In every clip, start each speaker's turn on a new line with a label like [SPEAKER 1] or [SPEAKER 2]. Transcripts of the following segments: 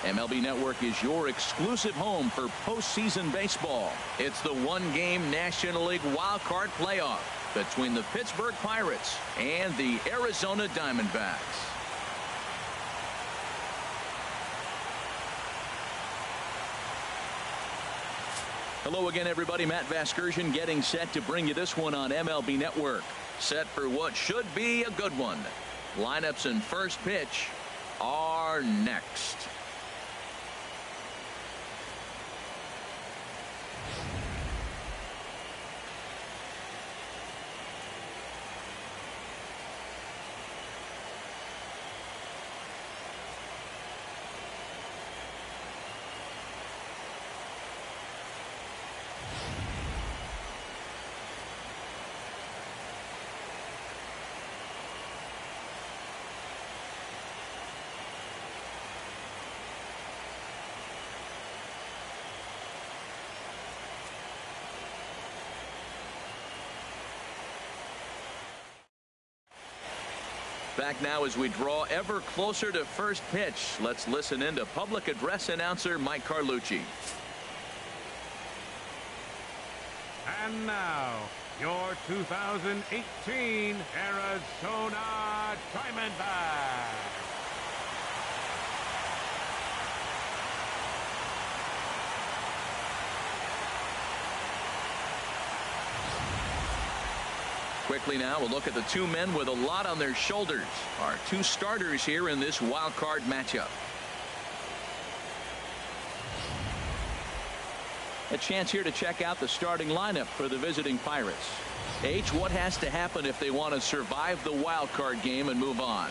[SPEAKER 1] MLB Network is your exclusive home for postseason baseball. It's the one-game National League Wild Card playoff between the Pittsburgh Pirates and the Arizona Diamondbacks. Hello again, everybody. Matt Vasgersian getting set to bring you this one on MLB Network. Set for what should be a good one. Lineups and first pitch are next. Back now as we draw ever closer to first pitch. Let's listen in to public address announcer Mike Carlucci.
[SPEAKER 2] And now, your 2018 Arizona Diamondbacks.
[SPEAKER 1] Quickly now, we'll look at the two men with a lot on their shoulders. Our two starters here in this wild card matchup. A chance here to check out the starting lineup for the visiting Pirates. H, what has to happen if they want to survive the wild card game and move on?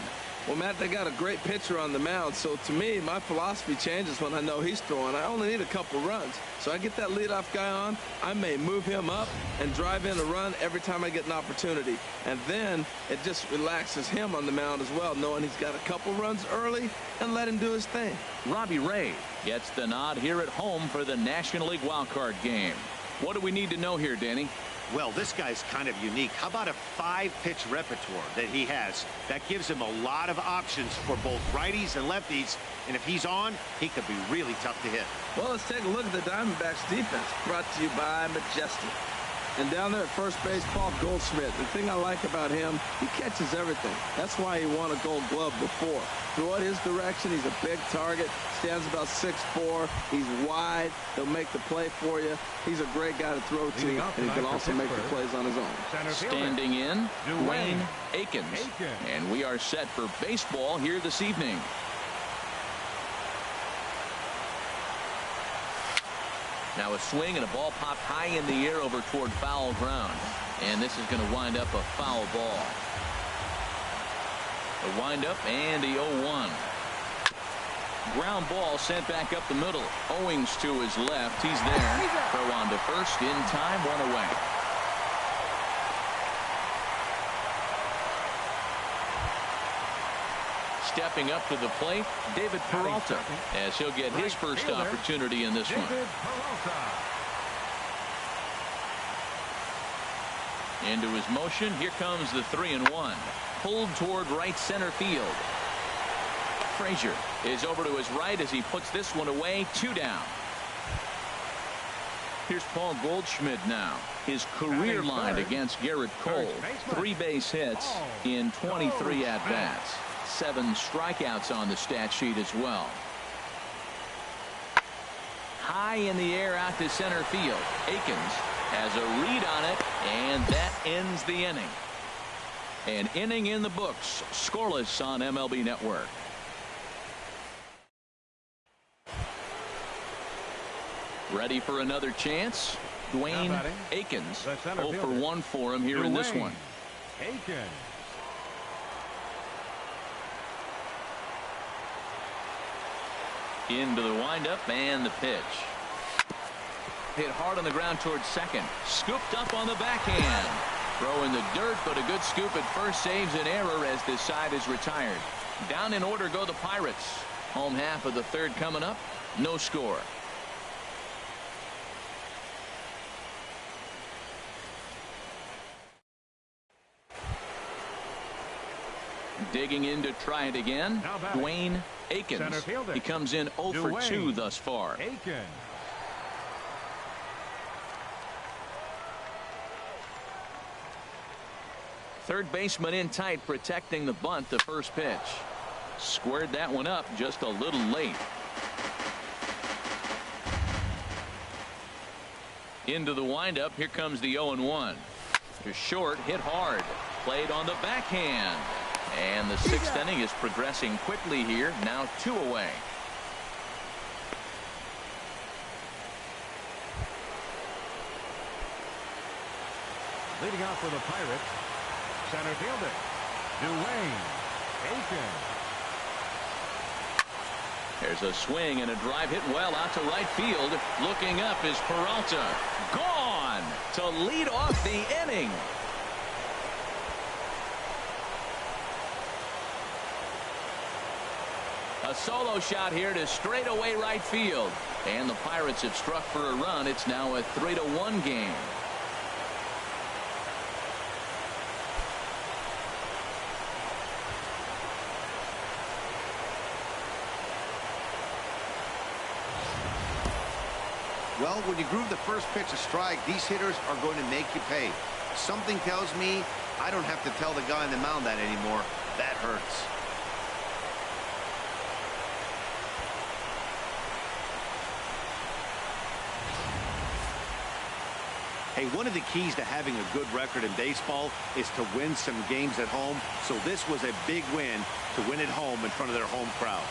[SPEAKER 3] Well, Matt, they got a great pitcher on the mound, so to me, my philosophy changes when I know he's throwing. I only need a couple runs. So I get that leadoff guy on, I may move him up and drive in a run every time I get an opportunity. And then it just relaxes him on the mound as well, knowing he's got a couple runs early and let him do his thing.
[SPEAKER 1] Robbie Ray gets the nod here at home for the National League wild card game. What do we need to know here, Danny?
[SPEAKER 4] Well, this guy's kind of unique. How about a 5-pitch repertoire that he has that gives him a lot of options for both righties and lefties, and if he's on, he could be really tough to hit.
[SPEAKER 3] Well, let's take a look at the Diamondbacks defense, brought to you by Majestic. And down there at first base, Paul Goldschmidt. The thing I like about him, he catches everything. That's why he won a Gold Glove before. Throw it his direction. He's a big target. Stands about 6'4". He's wide. He'll make the play for you. He's a great guy to throw to, and he can also make the plays on his own.
[SPEAKER 1] Standing in, Dwayne Akins. And we are set for baseball here this evening. Now a swing and a ball popped high in the air over toward foul ground. And this is going to wind up a foul ball. The windup and the 0-1. Ground ball sent back up the middle. Owings to his left. He's there. Throw on to first in time. One away. Stepping up to the plate, David Peralta, as he'll get his first opportunity in this one. Into his motion. Here comes the 3-1. Pulled toward right center field. Frazier is over to his right as he puts this one away. 2 down. Here's Paul Goldschmidt now. His career line against Garrett Cole. 3 base hits in 23 at-bats. 7 strikeouts on the stat sheet as well. High in the air out to center field. Akins has a read on it, and that ends the inning. An inning in the books. Scoreless on MLB Network. Ready for another chance? Dwayne Akins. 0 for 1 for him here in this one.
[SPEAKER 2] Akins.
[SPEAKER 1] Into the windup and the pitch. Hit hard on the ground towards second. Scooped up on the backhand. Throw in the dirt, but a good scoop at first saves an error as this side is retired. Down in order go the Pirates. Home half of the third coming up. No score. Digging in to try it again, Dwayne
[SPEAKER 2] Center
[SPEAKER 1] Akins.
[SPEAKER 2] fielder.
[SPEAKER 1] He comes in 0 for 2 thus far.
[SPEAKER 2] Aiken.
[SPEAKER 1] Third baseman in tight, protecting the bunt. The first pitch. Squared that one up just a little late. Into the windup. Here comes the 0-1. To short, hit hard. Played on the backhand. And the sixth inning is progressing quickly here. Now 2 away.
[SPEAKER 2] Leading off for the Pirates, center fielder, Dwayne Aiken.
[SPEAKER 1] There's a swing and a drive hit well out to right field. Looking up is Peralta. Gone to lead off the inning. A solo shot here to straightaway right field. And the Pirates have struck for a run. It's now a 3-1 game.
[SPEAKER 4] Well, when you groove the first pitch a strike, these hitters are going to make you pay. Something tells me I don't have to tell the guy on the mound that anymore. That hurts. Hey, one of the keys to having a good record in baseball is to win some games at home. So this was a big win to win at home in front of their home crowd.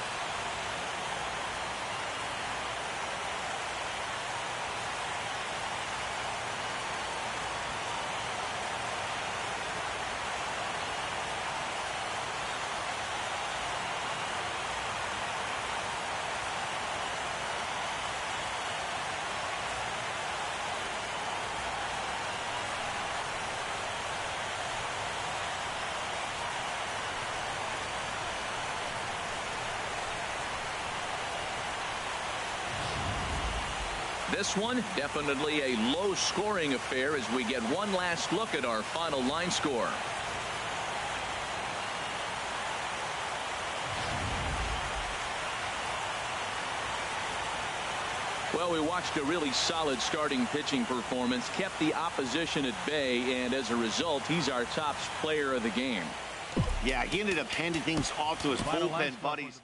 [SPEAKER 1] This one definitely a low scoring affair as we get one last look at our final line score. Well, we watched a really solid starting pitching performance, kept the opposition at bay, and as a result, he's our top player of the game.
[SPEAKER 4] Yeah, he ended up handing things off to his bullpen buddies.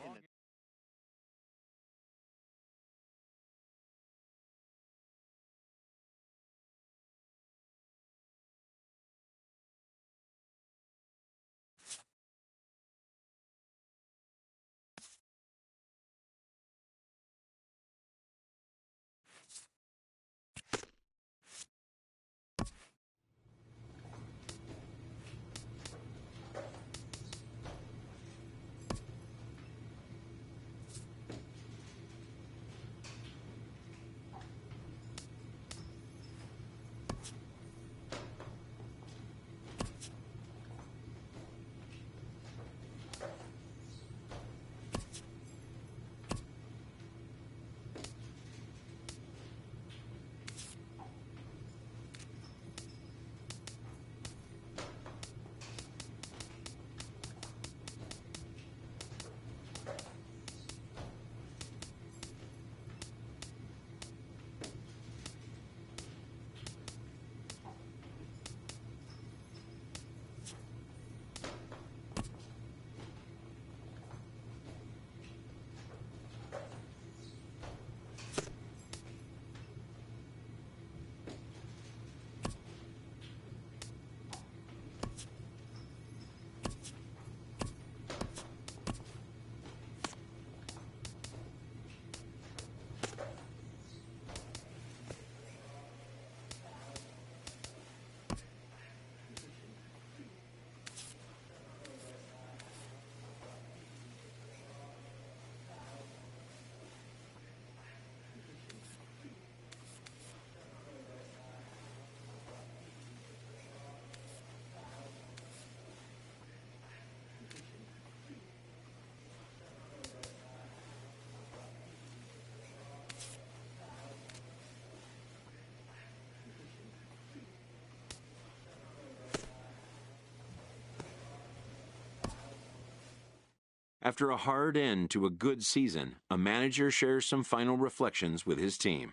[SPEAKER 5] After a hard end to a good season, a manager shares some final reflections with his team.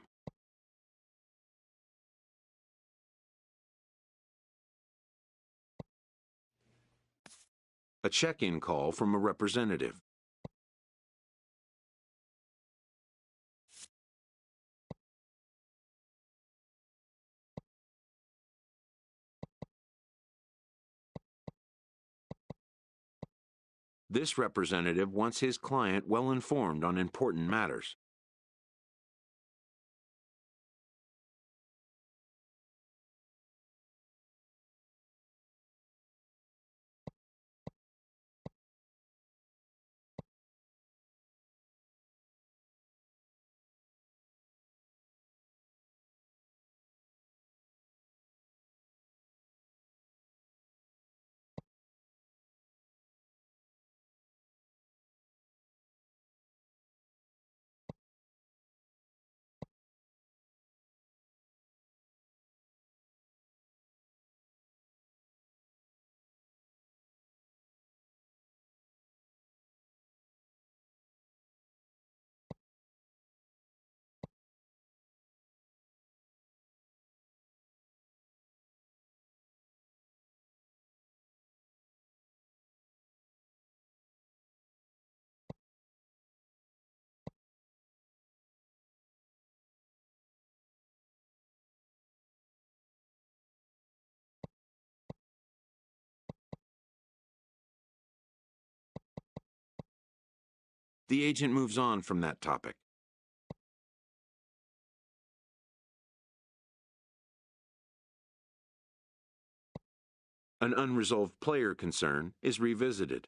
[SPEAKER 5] A check-in call from a representative. This representative wants his client well informed on important matters. The agent moves on from that topic. An unresolved player concern is revisited.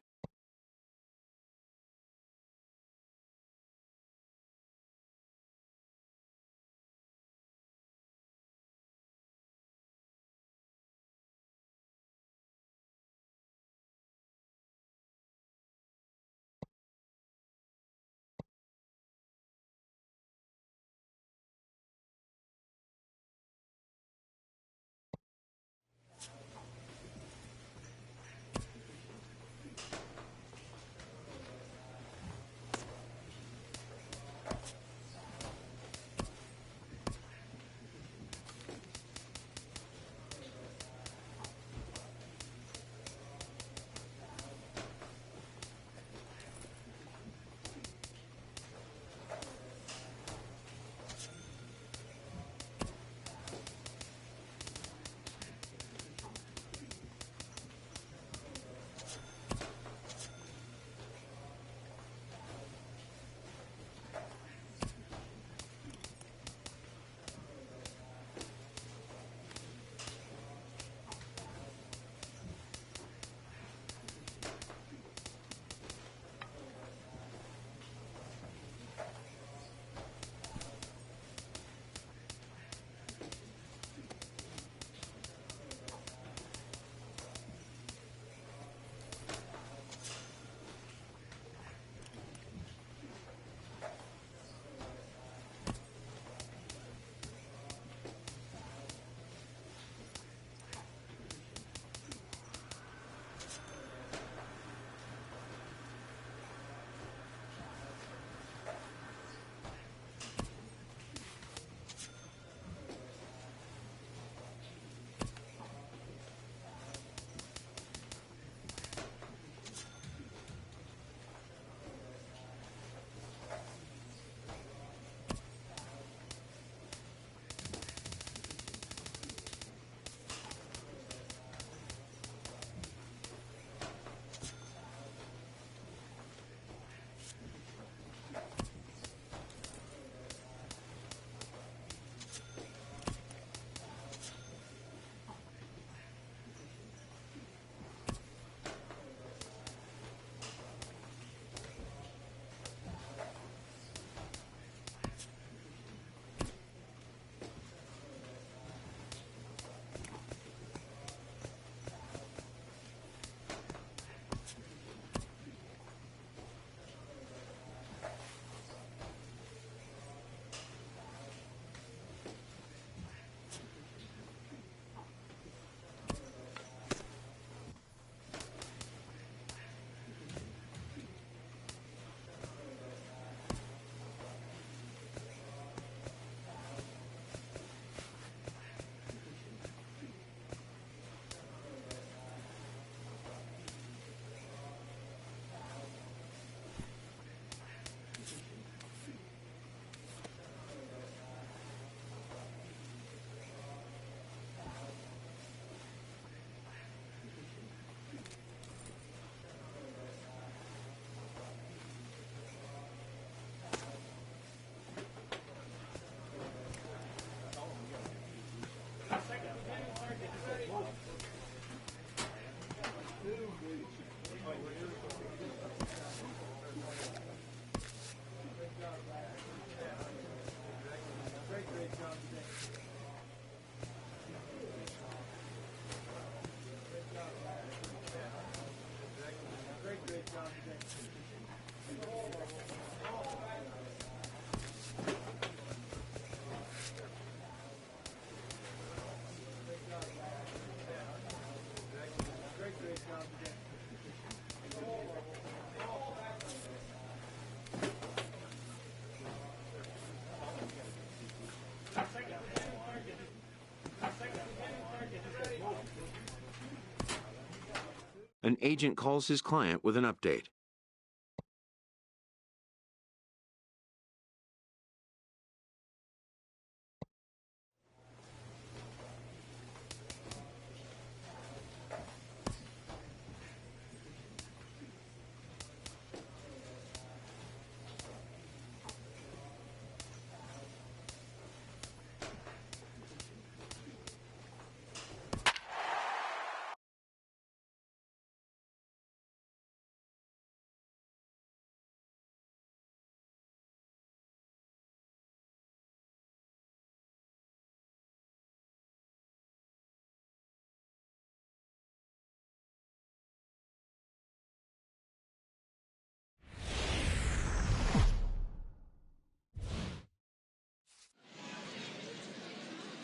[SPEAKER 5] an agent calls his client with an update.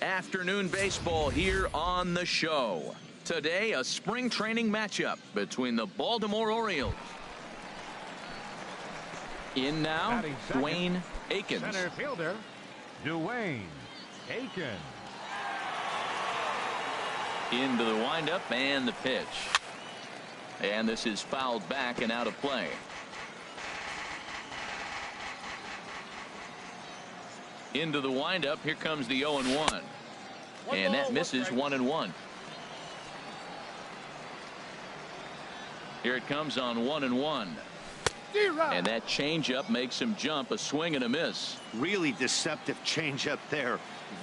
[SPEAKER 1] Afternoon baseball here on the show. Today, a spring training matchup between the Baltimore Orioles. In now, Dwayne Akins.
[SPEAKER 2] Center fielder, Dwayne Akins.
[SPEAKER 1] Into the windup and the pitch. And this is fouled back and out of play. Into the windup. Here comes the 0-1. And that misses 1-1. Here it comes on 1-1. And that changeup makes him jump. A swing and a miss.
[SPEAKER 4] Really deceptive changeup there.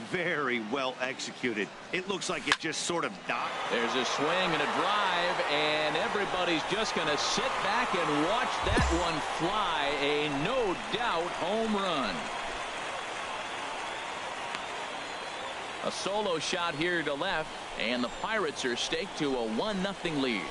[SPEAKER 4] Very well executed. It looks like it just sort of docked.
[SPEAKER 1] There's a swing and a drive, and everybody's just going to sit back and watch that one fly. A no doubt home run. A solo shot here to left, and the Pirates are staked to a 1-0 lead.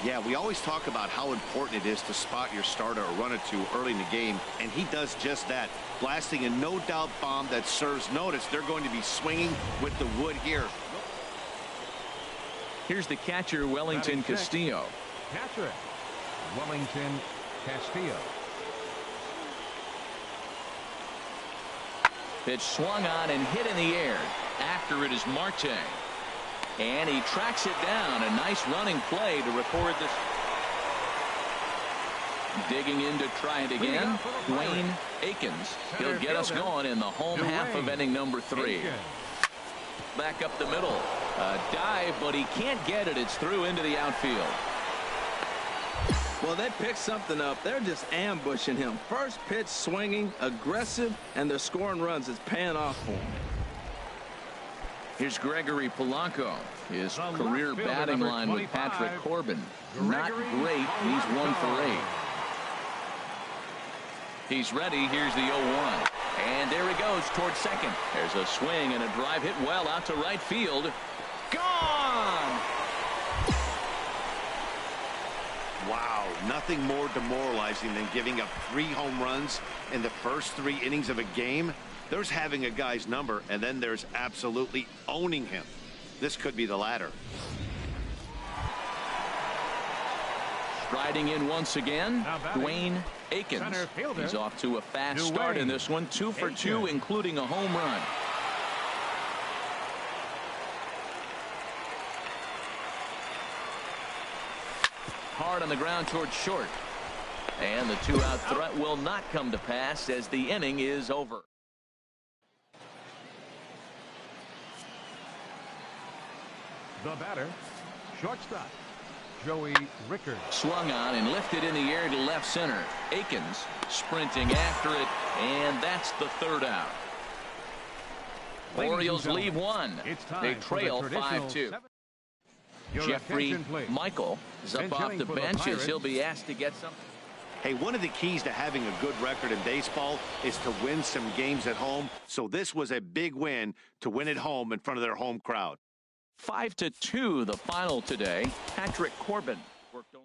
[SPEAKER 4] Yeah, we always talk about how important it is to spot your starter or run it to early in the game, and he does just that, blasting a no-doubt bomb that serves notice. They're going to be swinging with the wood here.
[SPEAKER 1] Here's the catcher, Wellington Castillo.
[SPEAKER 2] Catcher, Wellington Castillo.
[SPEAKER 1] Pitch swung on and hit in the air. After it is Marte. And he tracks it down. A nice running play to record this. Digging in to try it again. Dwayne Akins. He'll get us going in the home half of inning number 3. Back up the middle. A dive, but he can't get it. It's through into the outfield.
[SPEAKER 3] Well, they picked something up. They're just ambushing him. First pitch swinging, aggressive, and they're scoring runs. It's paying off for him.
[SPEAKER 1] Here's Gregory Polanco. His career batting line with Patrick Corbin. Not great. He's 1 for 8. He's ready. Here's the 0-1. And there he goes towards second. There's a swing and a drive hit well out to right field. Gone!
[SPEAKER 4] Wow, nothing more demoralizing than giving up 3 home runs in the first 3 innings of a game. There's having a guy's number, and then there's absolutely owning him. This could be the latter.
[SPEAKER 1] Striding in once again, Dwayne Akins. He's off to a fast start in this one. 2 for 2, including a home run. Hard on the ground towards short. And the 2-out threat will not come to pass as the inning is over.
[SPEAKER 2] The batter, shortstop, Joey Rickard.
[SPEAKER 1] Swung on and lifted in the air to left center. Akins sprinting after it, and that's the 3rd out. Orioles leave 1. They trail 5-2. Jeffrey Michael is up off the bench as he'll be asked to get something.
[SPEAKER 4] Hey, one of the keys to having a good record in baseball is to win some games at home. So this was a big win to win at home in front of their home crowd.
[SPEAKER 1] 5-2 the final today. Patrick Corbin worked on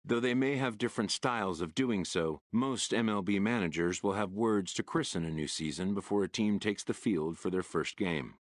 [SPEAKER 5] Though they may have different styles of doing so, most MLB managers will have words to christen a new season before a team takes the field for their first game.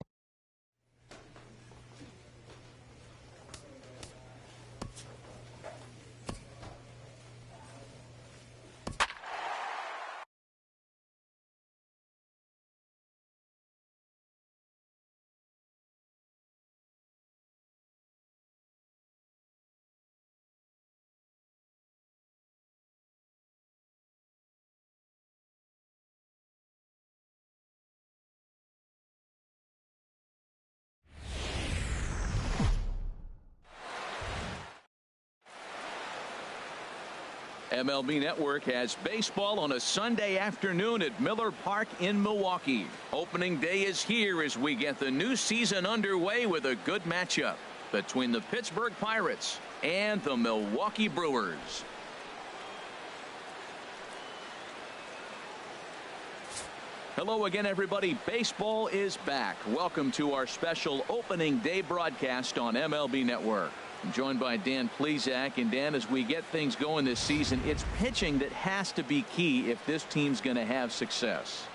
[SPEAKER 1] MLB Network has baseball on a Sunday afternoon at Miller Park in Milwaukee. Opening day is here as we get the new season underway with a good matchup between the Pittsburgh Pirates and the Milwaukee Brewers. Hello again, everybody. Baseball is back. Welcome to our special opening day broadcast on MLB Network. I'm joined by Dan Plesac. And Dan, as we get things going this season, it's pitching that has to be key if this team's going to have success.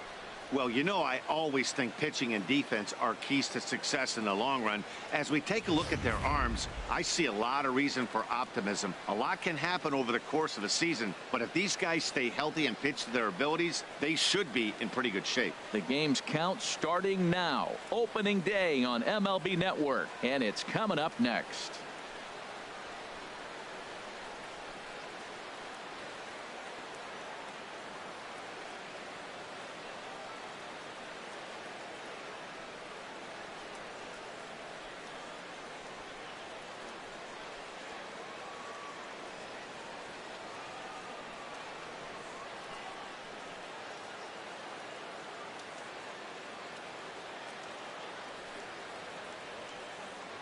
[SPEAKER 4] Well, you know, I always think pitching and defense are keys to success in the long run. As we take a look at their arms, I see a lot of reason for optimism. A lot can happen over the course of a season, but if these guys stay healthy and pitch to their abilities, they should be in pretty good shape.
[SPEAKER 1] The game's count starting now. Opening day on MLB Network, and it's coming up next.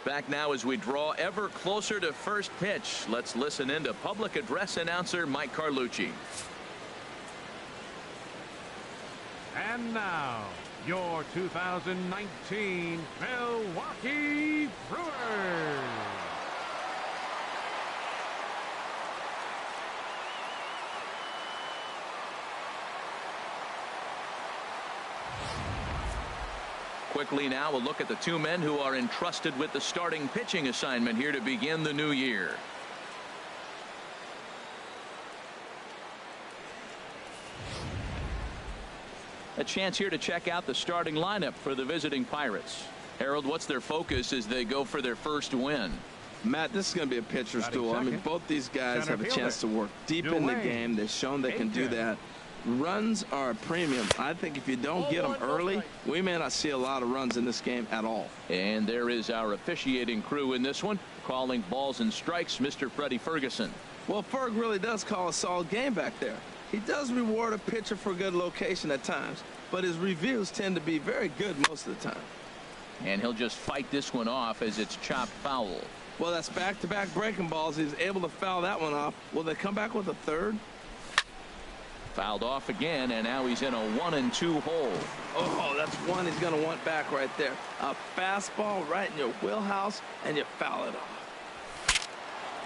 [SPEAKER 1] Back now as we draw ever closer to first pitch. Let's listen in to public address announcer Mike Carlucci.
[SPEAKER 2] And now, your 2019 Milwaukee Brewers.
[SPEAKER 1] Quickly now, a look at the two men who are entrusted with the starting pitching assignment here to begin the new year. A chance here to check out the starting lineup for the visiting Pirates. Harold, what's their focus as they go for their first win?
[SPEAKER 3] Matt, this is going to be a pitcher's duel. I mean, both these guys have a chance to work deep in the game. They've shown they can do that. Runs are a premium. I think if you don't get them early, we may not see a lot of runs in this game at all.
[SPEAKER 1] And there is our officiating crew in this one, calling balls and strikes, Mr. Freddie Ferguson.
[SPEAKER 3] Well, Ferg really does call a solid game back there. He does reward a pitcher for good location at times, but his reviews tend to be very good most of the time.
[SPEAKER 1] And he'll just fight this one off as it's chopped foul.
[SPEAKER 3] Well, that's back-to-back breaking balls. He's able to foul that one off. Will they come back with a third?
[SPEAKER 1] Fouled off again, and now he's in a 1-2 hole.
[SPEAKER 3] Oh, that's one he's going to want back right there. A fastball right in your wheelhouse, and you foul it off.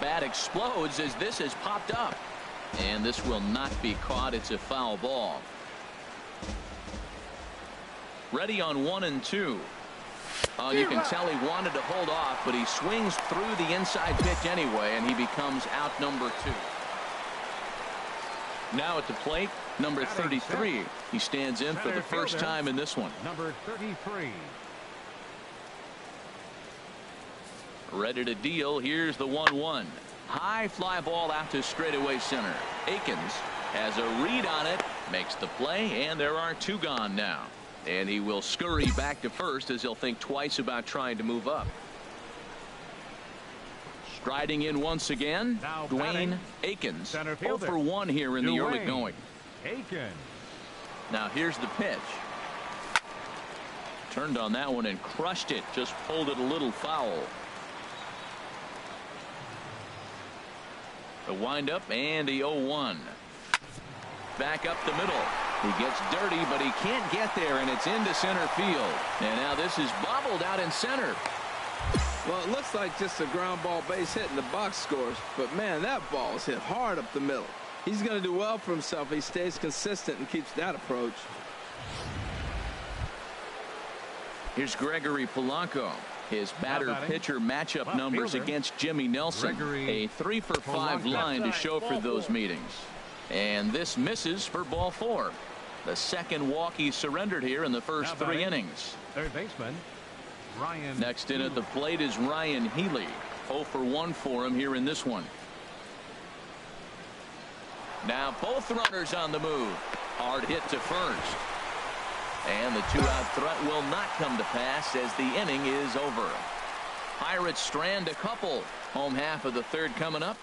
[SPEAKER 1] Bat explodes as this has popped up. And this will not be caught. It's a foul ball. Ready on 1-2. Oh, you can tell he wanted to hold off, but he swings through the inside pitch anyway, and he becomes out number 2. Now at the plate, number 33. He stands in for the first time in this one.
[SPEAKER 2] Number 33.
[SPEAKER 1] Ready to deal. Here's the 1-1. High fly ball out to straightaway center. Akins has a read on it, makes the play, and there are 2 gone now. And he will scurry back to first as he'll think twice about trying to move up. Striding in once again, Dwayne Akins. 0 for 1 here in the early going.
[SPEAKER 2] Akins.
[SPEAKER 1] Now here's the pitch. Turned on that one and crushed it. Just pulled it a little foul. The windup and the 0-1. Back up the middle. He gets dirty, but he can't get there, and it's into center field. And now this is bobbled out in center.
[SPEAKER 3] Well, it looks like just a ground ball base hit in the box scores, but man, that ball is hit hard up the middle. He's going to do well for himself if he stays consistent and keeps that approach.
[SPEAKER 1] Here's Gregory Polanco. His batter-pitcher matchup numbers against Jimmy Nelson. A 3-for-5 line to show for those meetings. And this misses for ball 4. The second walk he surrendered here in the first 3 innings.
[SPEAKER 2] Third baseman, Ryan.
[SPEAKER 1] Next in at the plate is Ryan Healy. 0 for 1 for him here in this one. Now both runners on the move. Hard hit to first. And the 2-out threat will not come to pass as the inning is over. Pirates strand a couple. Home half of the 3rd coming up.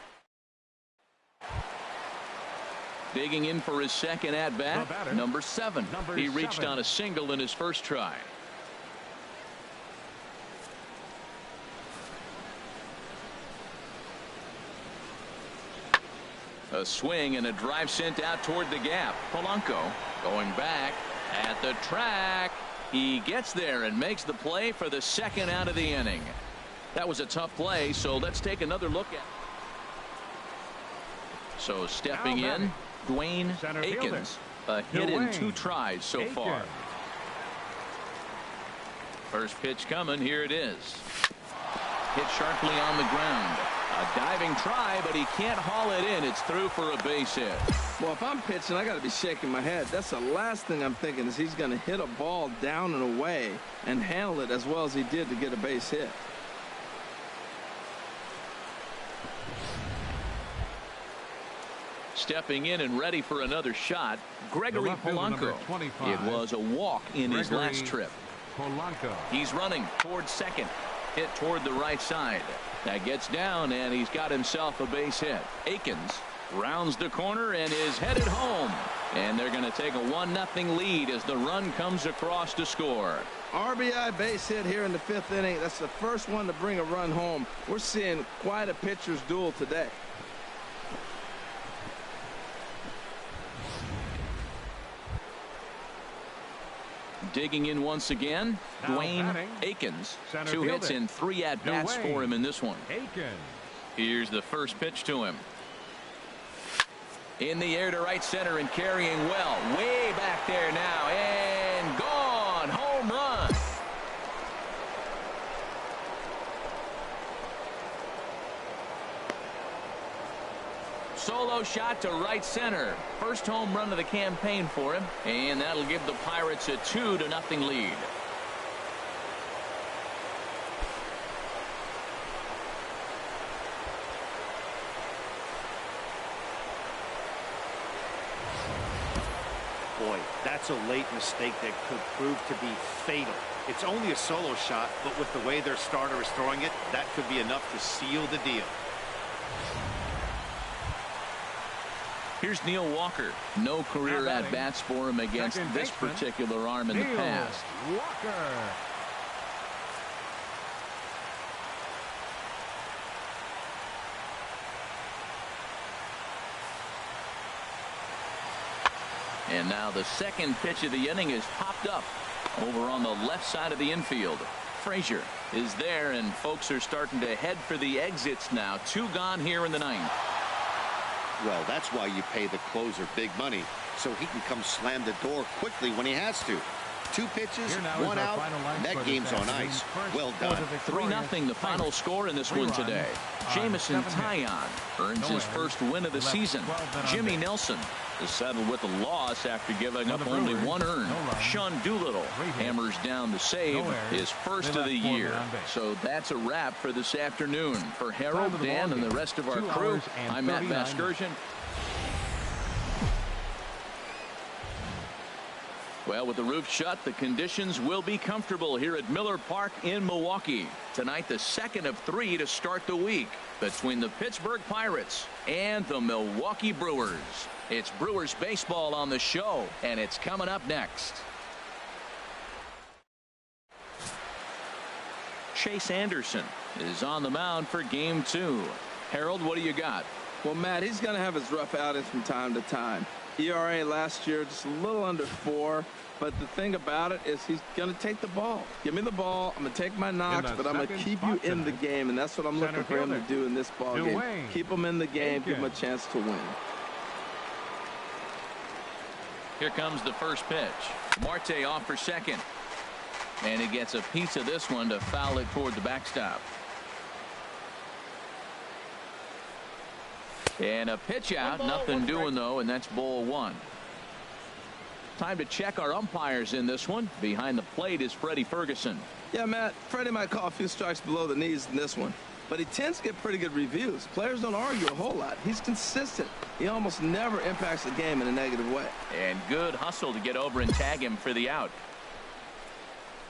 [SPEAKER 1] Digging in for his second at-bat, number 7. He reached on a single in his first try. A swing and a drive sent out toward the gap. Polanco going back at the track. He gets there and makes the play for the second out of the inning. That was a tough play, so let's take another look at it. So stepping in, Dwayne Akins. A hit in 2 tries so far. First pitch coming. Here it is. Hit sharply on the ground. A diving try, but he can't haul it in. It's through for a base hit.
[SPEAKER 3] Well, if I'm pitching, I got to be shaking my head. That's the last thing I'm thinking is he's going to hit a ball down and away and handle it as well as he did to get a base hit.
[SPEAKER 1] Stepping in and ready for another shot, Gregory Polanco. It was a walk in his last trip.
[SPEAKER 2] Polanco.
[SPEAKER 1] He's running towards second. Hit toward the right side. That gets down, and he's got himself a base hit. Akins rounds the corner and is headed home. And they're going to take a 1-0 lead as the run comes across to score.
[SPEAKER 3] RBI base hit here in the 5th inning. That's the first one to bring a run home. We're seeing quite a pitcher's duel today.
[SPEAKER 1] Digging in once again, Dwayne Akins. 2 hits and 3 at-bats for him in this one. Here's the first pitch to him. In the air to right center and carrying well. Way back there now. And gone. Home run. Solo shot to right center. First home run of the campaign for him. And that'll give the Pirates a 2-0 lead.
[SPEAKER 4] Boy, that's a late mistake that could prove to be fatal. It's only a solo shot, but with the way their starter is throwing it, that could be enough to seal the deal.
[SPEAKER 1] Here's Neil Walker. No career at-bats for him against this particular arm in the past.
[SPEAKER 2] Walker.
[SPEAKER 1] And now the second pitch of the inning is popped up over on the left side of the infield. Frazier is there, and folks are starting to head for the exits now. 2 gone here in the 9th.
[SPEAKER 4] Well, that's why you pay the closer big money, so he can come slam the door quickly when he has to. 2 pitches, 1 out, that game's on ice. Well done.
[SPEAKER 1] 3-0 the final score in this one today. Jamison Taillon earns his first win of the season. Jimmy Nelson is settled with a loss after giving up only 1 earned. Sean Doolittle hammers down the save, his first of the year. So that's a wrap for this afternoon. For Harold, Dan, and the rest of our crew, I'm Matt Vasgersian. Well, with the roof shut, the conditions will be comfortable here at Miller Park in Milwaukee. Tonight, the second of 3 to start the week between the Pittsburgh Pirates and the Milwaukee Brewers. It's Brewers baseball on the show, and it's coming up next. Chase Anderson is on the mound for game 2. Harold, what do you got?
[SPEAKER 3] Well, Matt, he's going to have his rough outings from time to time. ERA last year just a little under 4. But the thing about it is he's going to take the ball. Give me the ball. I'm going to take my knocks, but I'm going to keep you in the game, and that's what I'm looking for him to do in this ball game. Keep him in the game, give him a chance to win.
[SPEAKER 1] Here comes the first pitch. Marte off for second. And he gets a piece of this one to foul it toward the backstop. And a pitch out. Nothing doing, though, and that's ball 1. Time to check our umpires in this one. Behind the plate is Freddie Ferguson.
[SPEAKER 3] Yeah, Matt, Freddie might call a few strikes below the knees in this one, but he tends to get pretty good reviews. Players don't argue a whole lot. He's consistent. He almost never impacts the game in a negative way.
[SPEAKER 1] And good hustle to get over and tag him for the out.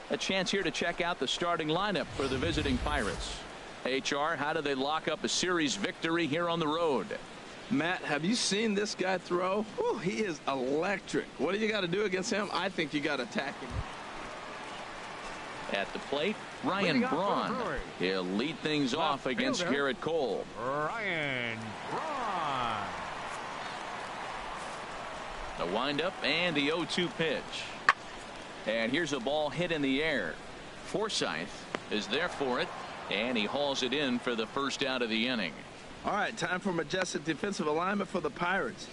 [SPEAKER 1] A chance here to check out the starting lineup for the visiting Pirates. HR, how do they lock up a series victory here on the road?
[SPEAKER 3] Matt, have you seen this guy throw? Whew, he is electric. What do you got to do against him? I think you got to attack him.
[SPEAKER 1] At the plate, Ryan Braun. He'll lead things off against Garrett Cole.
[SPEAKER 2] Ryan Braun.
[SPEAKER 1] The windup and the 0-2 pitch. And here's a ball hit in the air. Forsyth is there for it, and he hauls it in for the first out of the inning.
[SPEAKER 3] All right, time for majestic defensive alignment for the Pirates.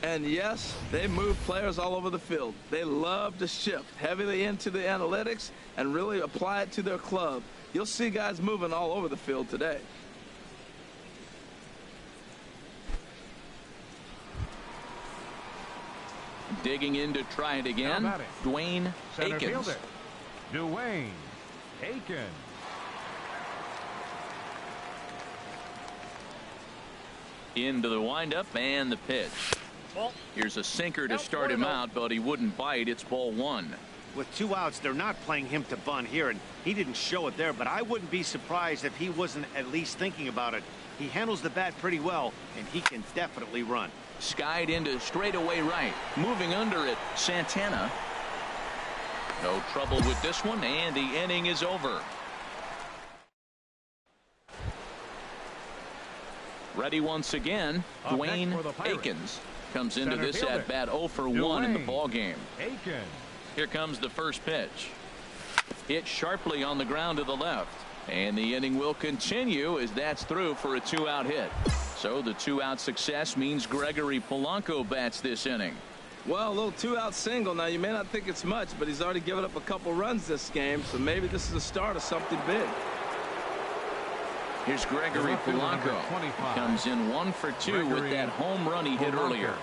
[SPEAKER 3] And yes, they move players all over the field. They love to shift heavily into the analytics and really apply it to their club. You'll see guys moving all over the field today.
[SPEAKER 1] Digging in to try it again, Dwayne Akins.
[SPEAKER 2] Dwayne Akins.
[SPEAKER 1] Into the windup and the pitch. Here's a sinker to start him out, but he wouldn't bite. It's ball 1.
[SPEAKER 4] With 2 outs, they're not playing him to bunt here, and he didn't show it there, but I wouldn't be surprised if he wasn't at least thinking about it. He handles the bat pretty well, and he can definitely run.
[SPEAKER 1] Skied into straightaway right. Moving under it, Santana. No trouble with this one, and the inning is over. Ready once again, Dwayne Akins comes into this at bat 0 for 1 in the ball game. Here comes the first pitch. Hit sharply on the ground to the left, and the inning will continue as that's through for a 2-out hit. So the 2-out success means Gregory Polanco bats this inning.
[SPEAKER 3] Well, a little 2-out single. Now, you may not think it's much, but he's already given up a couple runs this game, so maybe this is the start of something big.
[SPEAKER 1] Here's Gregory Polanco. Comes in 1 for 2 with that home run he hit earlier.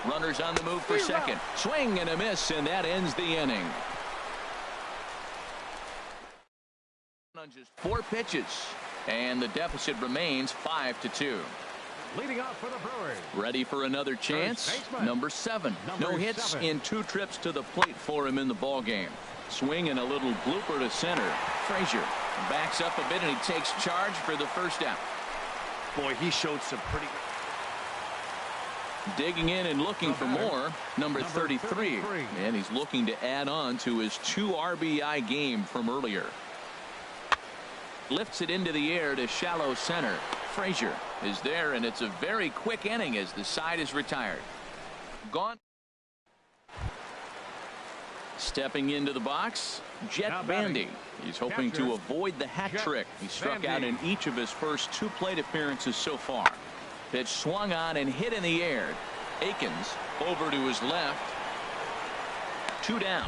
[SPEAKER 1] Runners on the move for second. Swing and a miss, and that ends the inning. On just 4 pitches, and the deficit remains 5-2.
[SPEAKER 2] Leading off for the Brewers.
[SPEAKER 1] Ready for another chance. Number 7. No hits in 2 trips to the plate for him in the ball game. Swing and a little blooper to center. Frazier backs up a bit, and he takes charge for the first out.
[SPEAKER 4] Boy, he showed some pretty...
[SPEAKER 1] Digging in and looking for more, number 33. And he's looking to add on to his 2 RBI game from earlier. Lifts it into the air to shallow center. Frazier is there, and it's a very quick inning as the side is retired. Gone. Stepping into the box, Jet Bandy. He's hoping to avoid the hat trick. He struck out in each of his first 2 plate appearances so far. Pitch swung on and hit in the air. Akins over to his left. 2 down.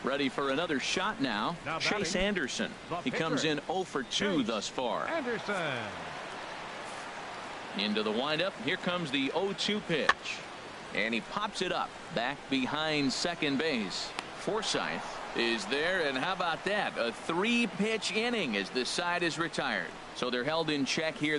[SPEAKER 1] Ready for another shot now. Chase Anderson. He comes in 0 for 2 thus far.
[SPEAKER 2] Anderson.
[SPEAKER 1] Into the windup. Here comes the 0-2 pitch. And he pops it up back behind second base. Forsyth is there, and how about that? A 3-pitch inning as the side is retired. So they're held in check here.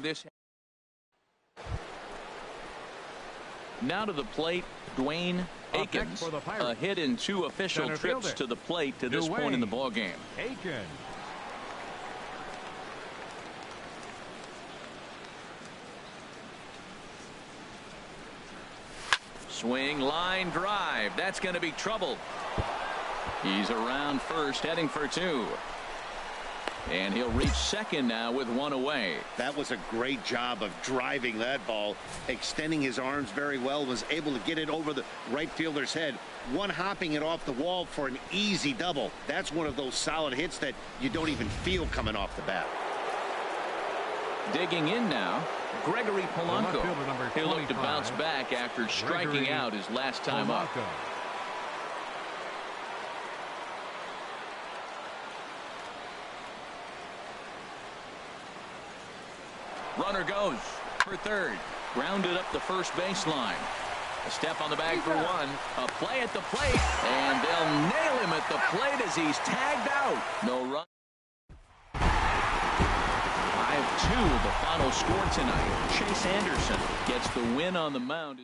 [SPEAKER 1] Now to the plate, Dwayne Akins. A hit in 2 official trips to the plate to this point in the ball game.
[SPEAKER 2] Akins.
[SPEAKER 1] Swing, line drive. That's going to be trouble. He's around first, heading for 2. And he'll reach second now with one away.
[SPEAKER 4] That was a great job of driving that ball, extending his arms very well, was able to get it over the right fielder's head, one-hopping it off the wall for an easy double. That's one of those solid hits that you don't even feel coming off the bat.
[SPEAKER 1] Digging in now, Gregory Polanco. He'll look to
[SPEAKER 2] 25,
[SPEAKER 1] bounce back after striking out his last time up. Runner goes for third. Grounded up the first baseline. A step on the bag for one. A play at the plate. And they'll nail him at the plate as he's tagged out. No run. 5-2 the final score tonight. Chase Anderson gets the win on the mound.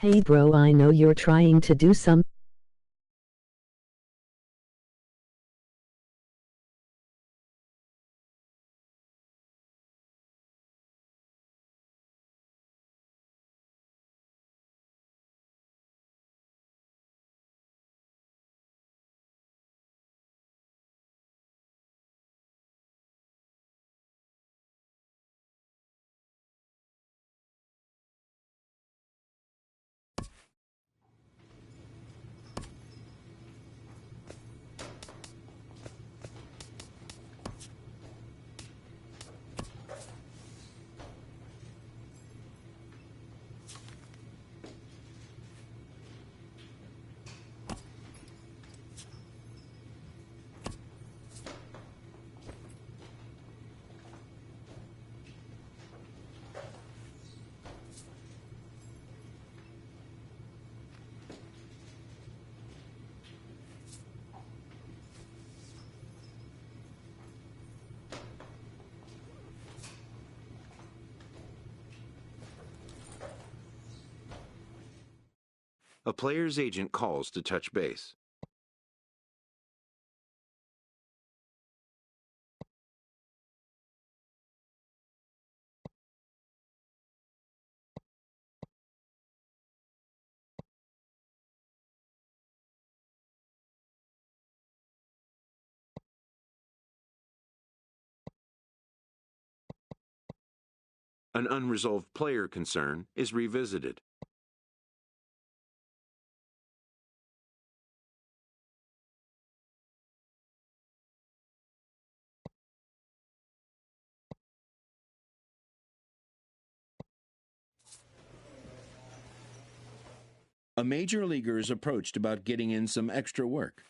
[SPEAKER 6] Hey bro, I know you're trying to do some.
[SPEAKER 5] A player's agent calls to touch base. An unresolved player concern is revisited. A major leaguer is approached about getting in some extra work.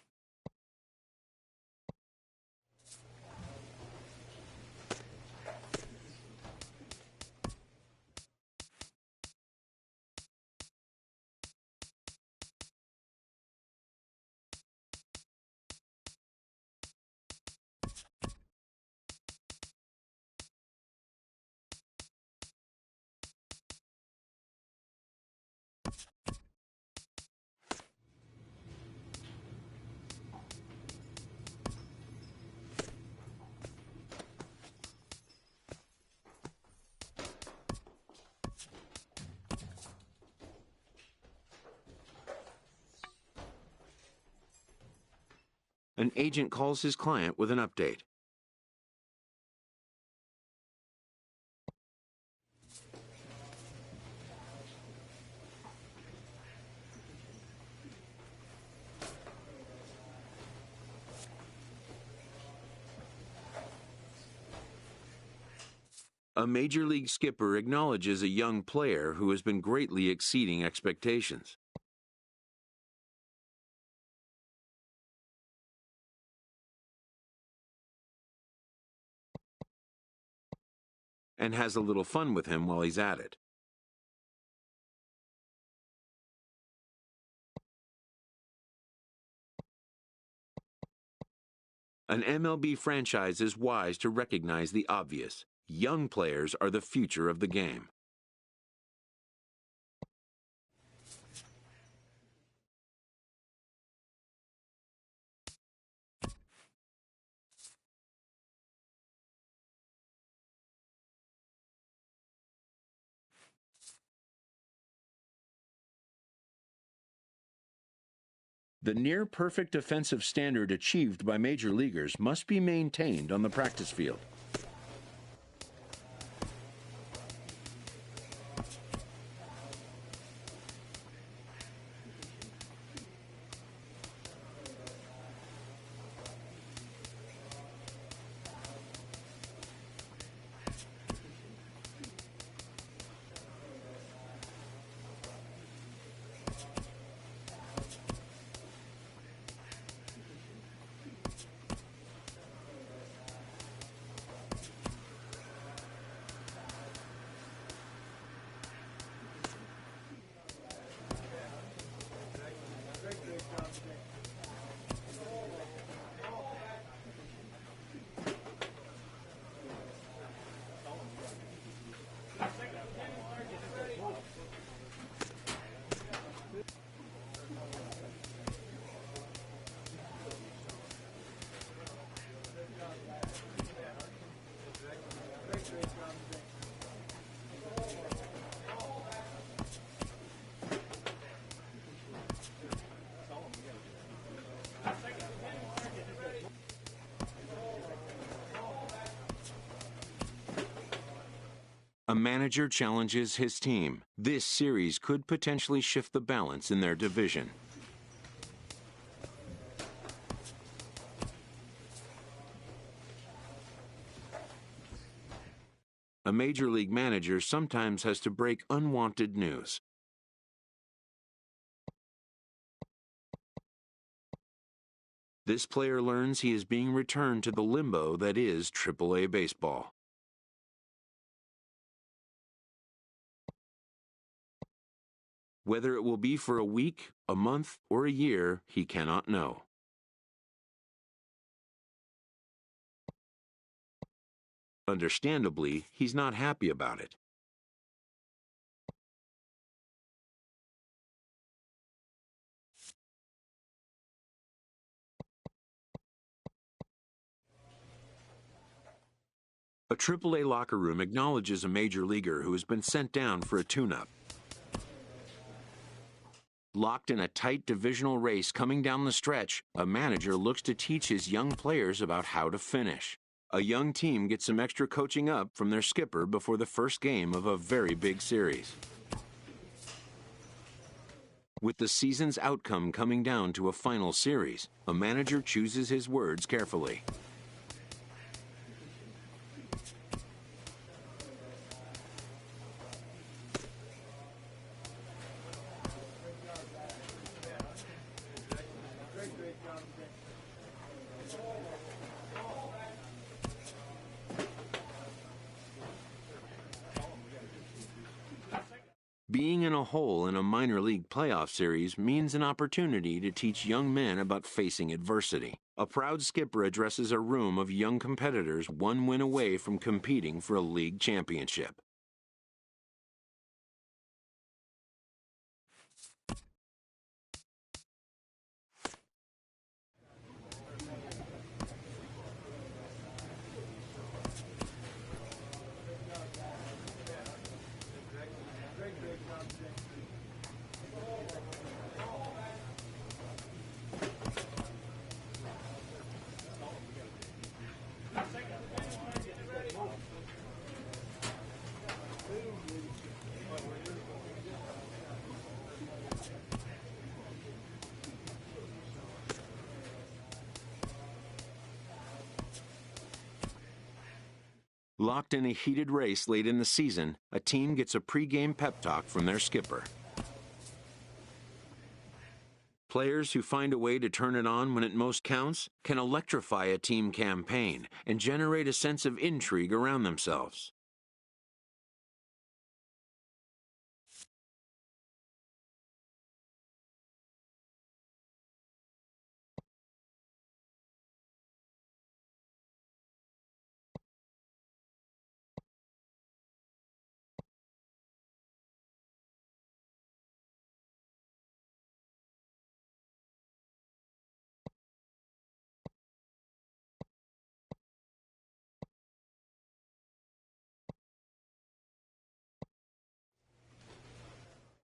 [SPEAKER 5] An agent calls his client with an update. A major league skipper acknowledges a young player who has been greatly exceeding expectations. And has a little fun with him while he's at it. An MLB franchise is wise to recognize the obvious. Young players are the future of the game. The near-perfect defensive standard achieved by major leaguers must be maintained on the practice field. A manager challenges his team. This series could potentially shift the balance in their division. A major league manager sometimes has to break unwanted news. This player learns he is being returned to the limbo that is AAA baseball. Whether it will be for a week, a month, or a year, he cannot know. Understandably, he's not happy about it. A AAA locker room acknowledges a major leaguer who has been sent down for a tune-up. Locked in a tight divisional race coming down the stretch, a manager looks to teach his young players about how to finish. A young team gets some extra coaching up from their skipper before the first game of a very big series. With the season's outcome coming down to a final series, a manager chooses his words carefully. Being in a hole in a minor league playoff series means an opportunity to teach young men about facing adversity. A proud skipper addresses a room of young competitors one win away from competing for a league championship. Locked in a heated race late in the season, a team gets a pregame pep talk from their skipper. Players who find a way to turn it on when it most counts can electrify a team campaign and generate a sense of intrigue around themselves.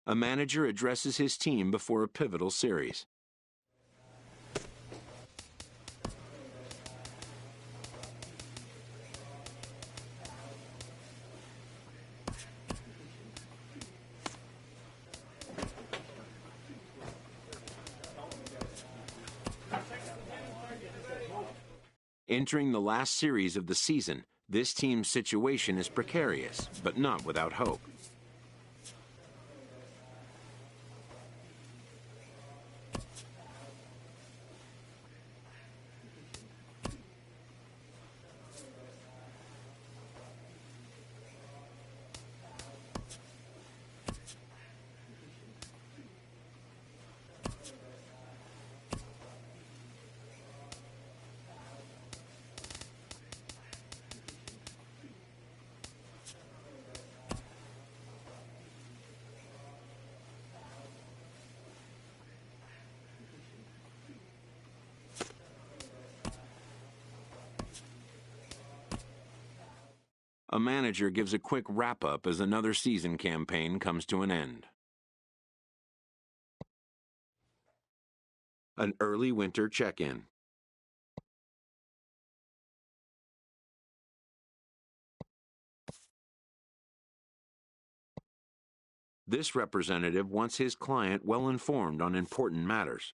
[SPEAKER 5] A manager addresses his team before a pivotal series. Entering the last series of the season, this team's situation is precarious, but not without hope. A manager gives a quick wrap-up as another season campaign comes to an end. An early winter check-in. This representative wants his client well informed on important matters.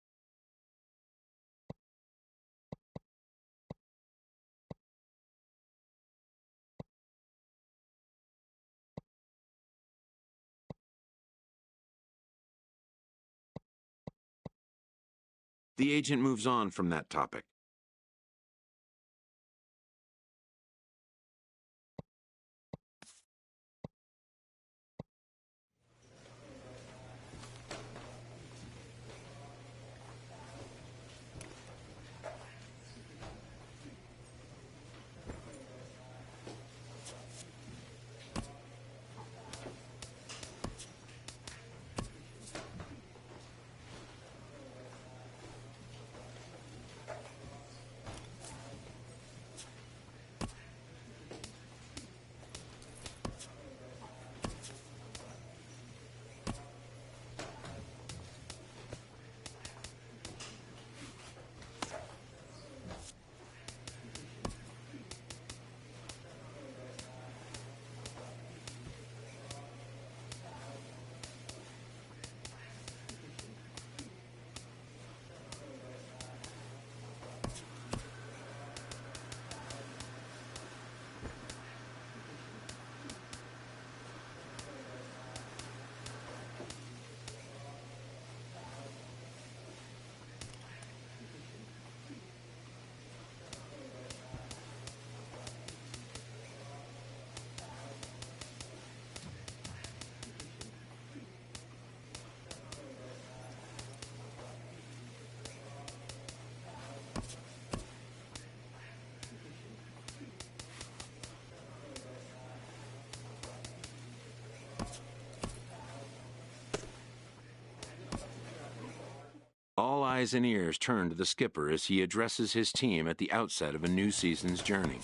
[SPEAKER 5] The agent moves on from that topic. All eyes and ears turn to the skipper as he addresses his team at the outset of a new season's journey.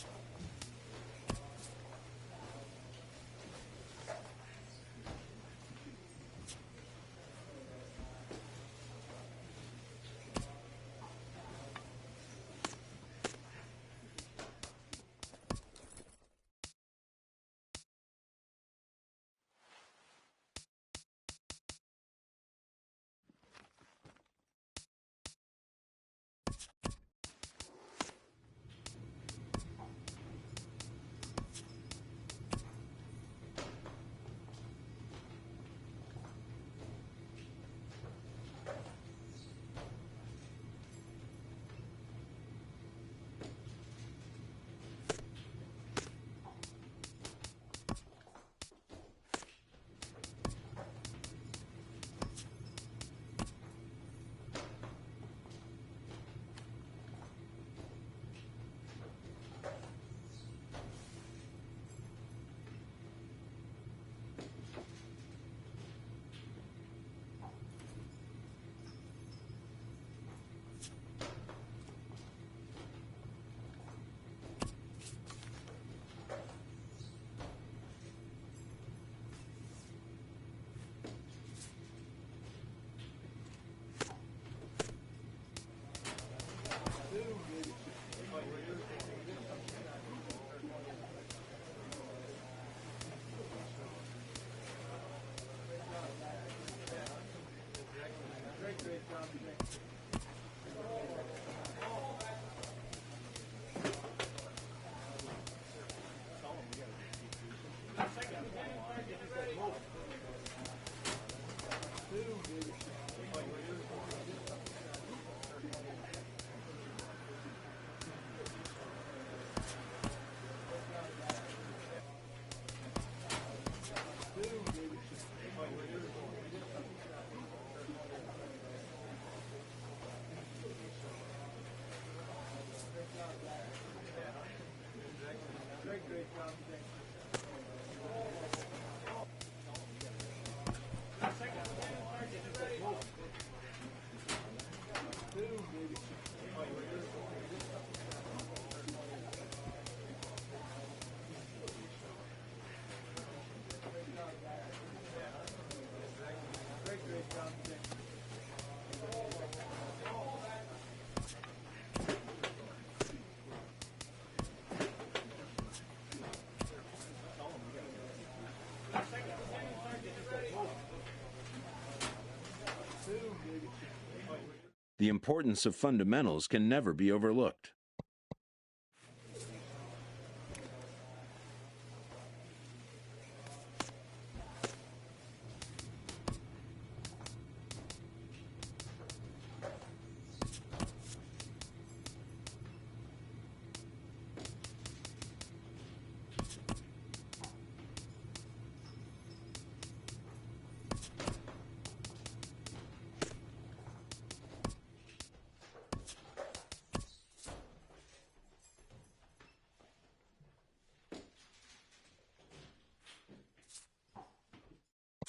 [SPEAKER 5] The importance of fundamentals can never be overlooked.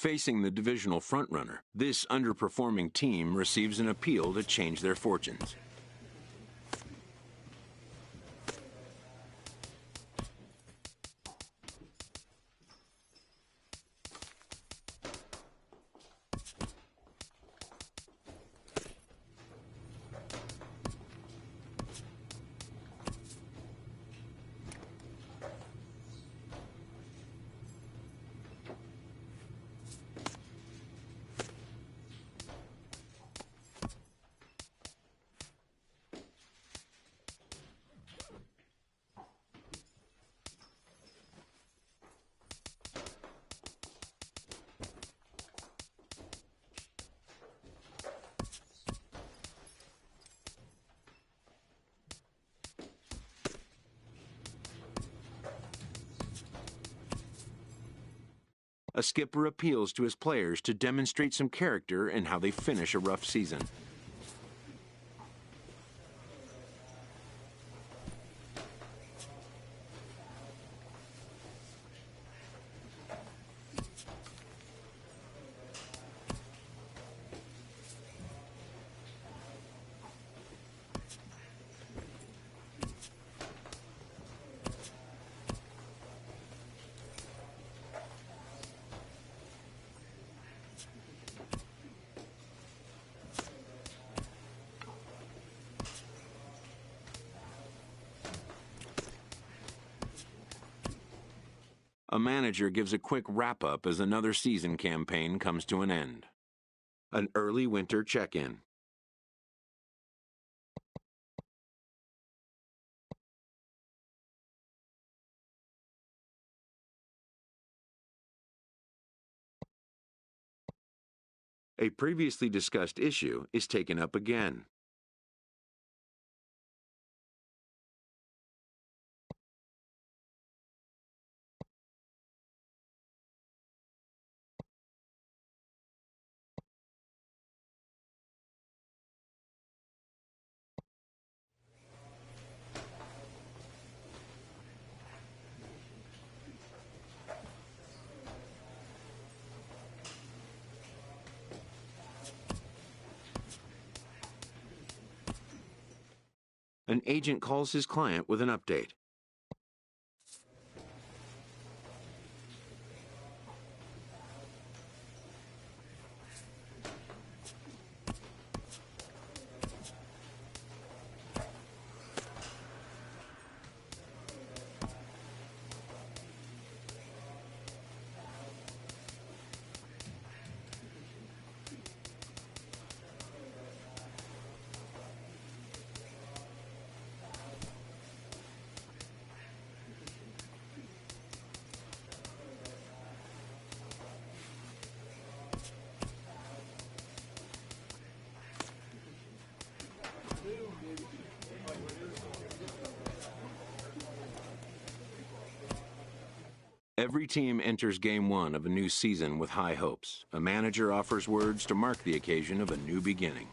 [SPEAKER 5] Facing the divisional frontrunner, this underperforming team receives an appeal to change their fortunes. A skipper appeals to his players to demonstrate some character in how they finish a rough season. A manager gives a quick wrap-up as another season campaign comes to an end. An early winter check-in. A previously discussed issue is taken up again. An agent calls his client with an update. Every team enters game one of a new season with high hopes. A manager offers words to mark the occasion of a new beginning.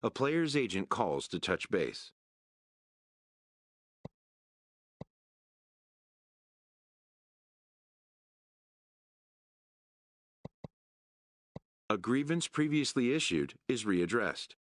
[SPEAKER 5] A player's agent calls to touch base. A grievance previously issued is readdressed.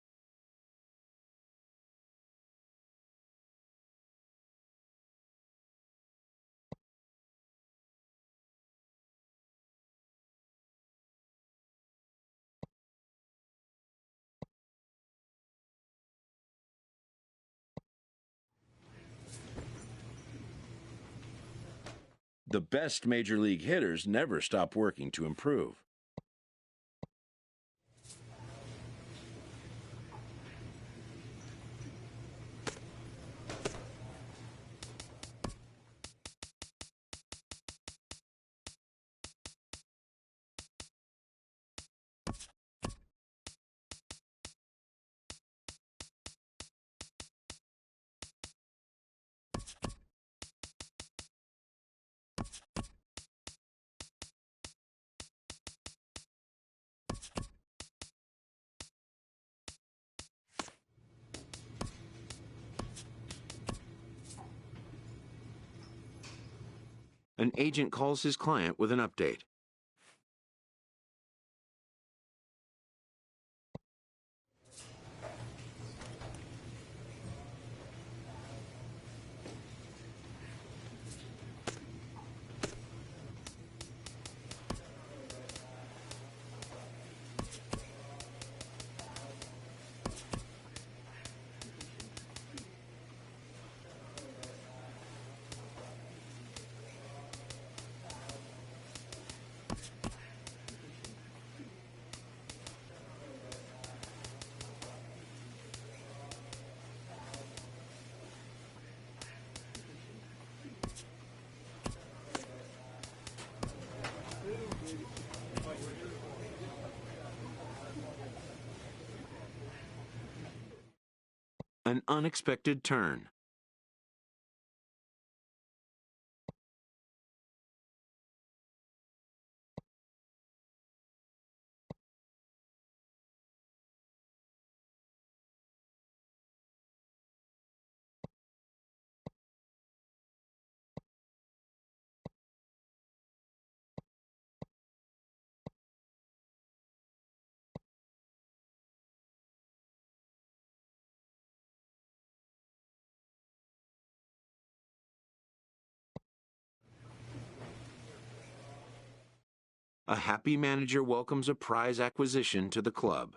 [SPEAKER 5] The best major league hitters never stop working to improve. An agent calls his client with an update. An unexpected turn. A happy manager welcomes a prize acquisition to the club.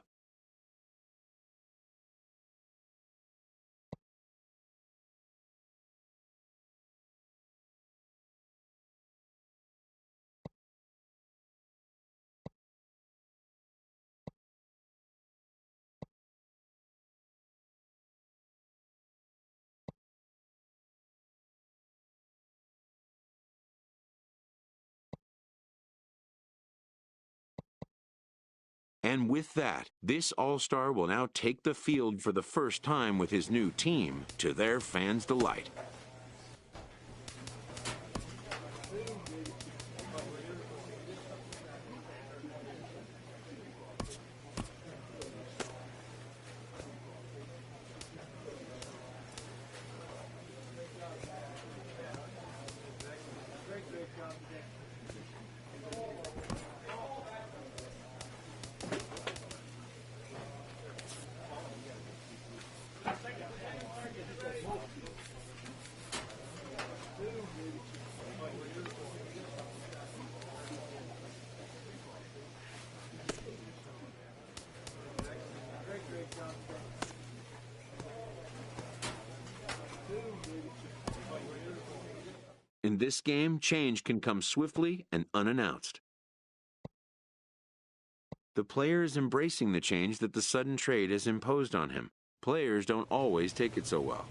[SPEAKER 5] And with that, this All-Star will now take the field for the first time with his new team, to their fans' delight. In this game, change can come swiftly and unannounced. The player is embracing the change that the sudden trade has imposed on him. Players don't always take it so well.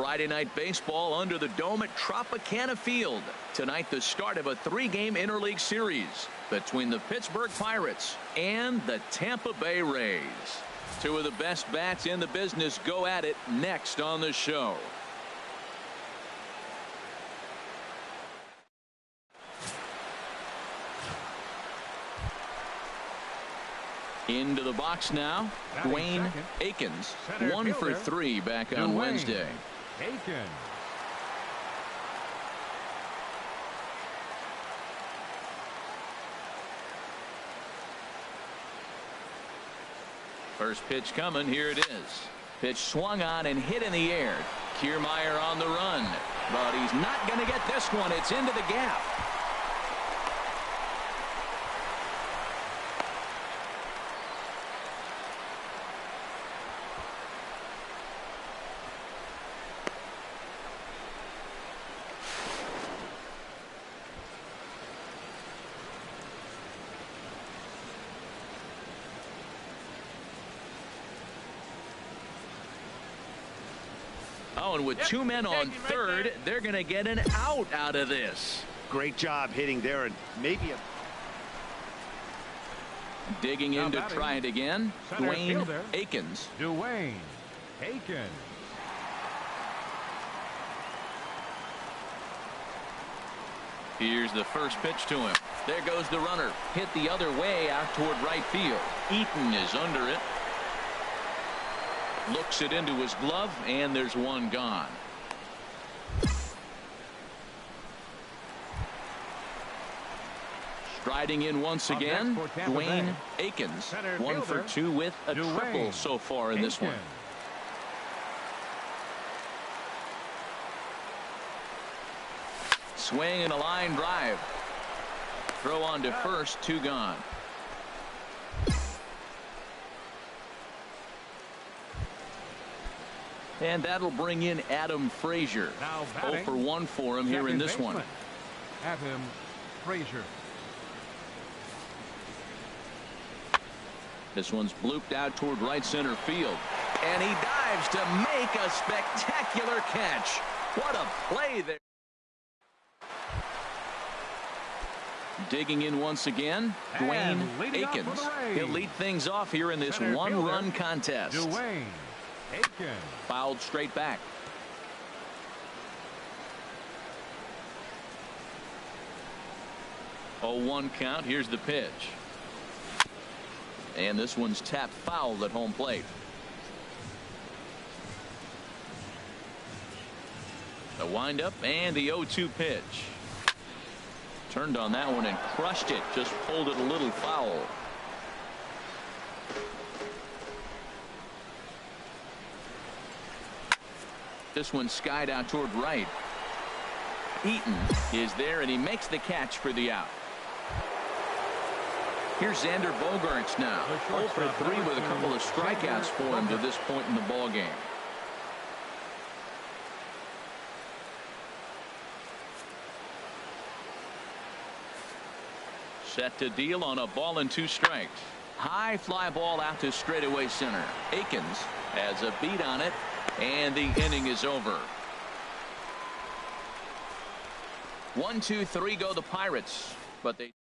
[SPEAKER 1] Friday night baseball under the dome at Tropicana Field. Tonight, the start of a 3-game interleague series between the Pittsburgh Pirates and the Tampa Bay Rays. Two of the best bats in the business go at it next on the show. Into the box now, Dwayne Akins, 1 for 3 back on Wednesday.
[SPEAKER 2] Akins.
[SPEAKER 1] First pitch coming. Here it is. Pitch swung on and hit in the air. Kiermaier on the run, but he's not going to get this one. It's into the gap. Oh, and with 2 men on third, they're going to get an out of this.
[SPEAKER 4] Great job hitting there, and maybe a
[SPEAKER 1] digging in to try it again. Dwayne Akins.
[SPEAKER 2] Dwayne Akins.
[SPEAKER 1] Here's the first pitch to him. There goes the runner. Hit the other way out toward right field. Eaton is under it. Looks it into his glove, and there's one gone. Striding in once again, Dwayne Akins. 1 for 2 with a triple so far in this one. Swing and a line drive. Throw on to first, 2 gone. And that'll bring in Adam Frazier. 0 for 1 for him here in this one.
[SPEAKER 2] Adam Frazier.
[SPEAKER 1] This one's blooped out toward right center field. And he dives to make a spectacular catch. What a play there. Digging in once again, Dwayne Akins. He'll lead things off here in this one-run contest.
[SPEAKER 2] Dwayne Akins.
[SPEAKER 1] Fouled straight back. Oh, 1 count. Here's the pitch. And this one's tapped foul at home plate. The windup and the 0-2 pitch. Turned on that one and crushed it. Just pulled it a little foul. This one skied out toward right. Eaton is there, and he makes the catch for the out. Here's Xander Bogaerts now. 0 for 3 with a couple of strikeouts for him to this point in the ball game. Set to deal on a ball and 2 strikes. High fly ball out to straightaway center. Akins has a beat on it, and the inning is over. 1, 2, 3 go the Pirates, but they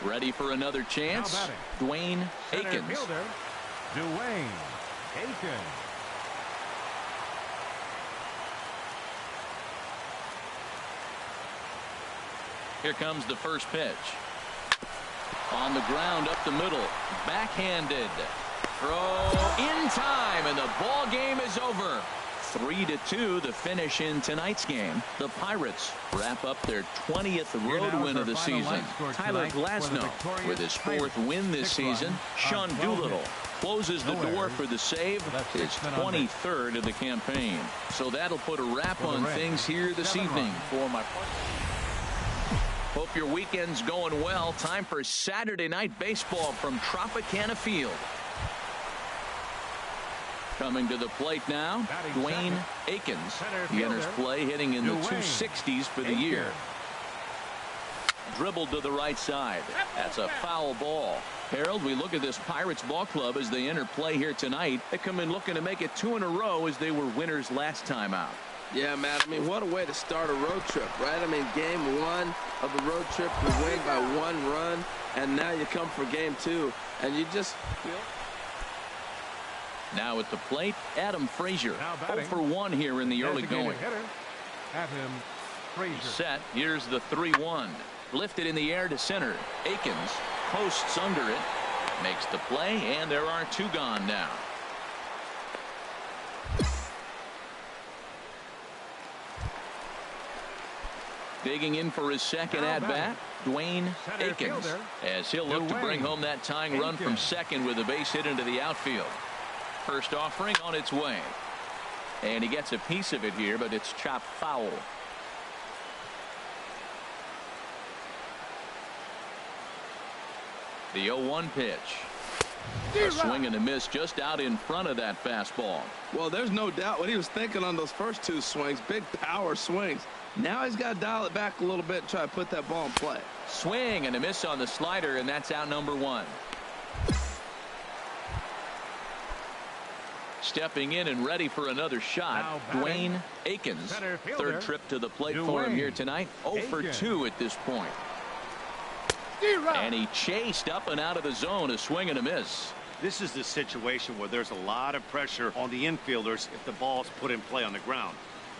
[SPEAKER 1] ready for another chance. Dwayne Akins.
[SPEAKER 2] Dwayne Akins.
[SPEAKER 1] Here comes the first pitch. On the ground up the middle. Backhanded. Throw in time, and the ball game is over. 3-2 the finish in tonight's game. The Pirates wrap up their 20th road win of the season. Tyler Glasnow with his 4th win this season. Sean Doolittle closes the door for the save, his 23rd of the campaign. So that'll put a wrap on things here this evening for my hope your weekend's going well. Time for Saturday night baseball from Tropicana Field. Coming to the plate now, Dwayne Akins. He enters play hitting in the 260s for the year. dribbled to the right side. That's a foul ball. Harold, we look at this Pirates ball club as they enter play here tonight. They come in looking to make it 2 in a row as they were winners last time out.
[SPEAKER 3] Yeah, Matt, I mean, what a way to start a road trip, right? I mean, game 1 of the road trip, you win by 1 run, and now you come for game 2, and you just feel...
[SPEAKER 1] Now at the plate, Adam Frazier. 0 for 1 here in the early going.
[SPEAKER 2] Adam Frazier.
[SPEAKER 1] Set. Here's the 3-1. Lifted in the air to center. Akins posts under it. Makes the play, and there are 2 gone now. Digging in for his second at-bat, Dwayne Akins, as he'll look to bring home that tying run from second with a base hit into the outfield. First offering on its way. And he gets a piece of it here, but it's chopped foul. The 0-1 pitch. A swing and a miss just out in front of that fastball.
[SPEAKER 3] Well, there's no doubt what he was thinking on those first 2 swings. Big power swings. Now he's got to dial it back a little bit and try to put that ball in play.
[SPEAKER 1] Swing and a miss on the slider, and that's out number 1. Stepping in and ready for another shot, Dwayne Akins. Third trip to the plate for him here tonight. 0 for 2 at this point. And he chased up and out of the zone, a swing and a miss.
[SPEAKER 4] This is the situation where there's a lot of pressure on the infielders if the ball's put in play on the ground.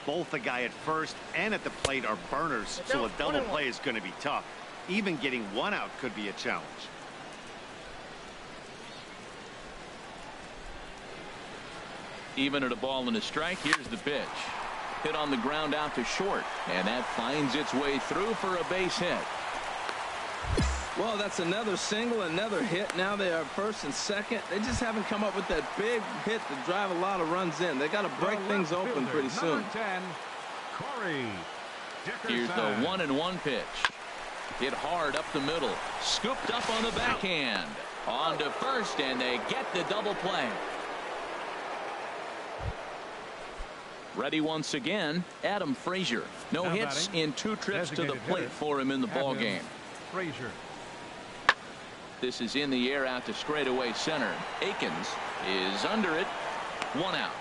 [SPEAKER 4] Both the guy at first and at the plate are burners, so a double play is going to be tough. Even getting 1 out could be a challenge.
[SPEAKER 1] Even at a ball and a strike, here's the pitch. Hit on the ground out to short, and that finds its way through for a base hit.
[SPEAKER 3] Well, that's another single, another hit. Now they are first and second. They just haven't come up with that big hit to drive a lot of runs in. They got to break things open pretty soon.
[SPEAKER 2] 10, Corey
[SPEAKER 1] Here's the 1-1 pitch. Hit hard up the middle. Scooped up on the backhand. On to first, and they get the double play. Ready once again, Adam Frazier. No hits in 2 trips to the plate for him in the ball game.
[SPEAKER 2] Frazier.
[SPEAKER 1] This is in the air out to straightaway center. Akins is under it. 1 out.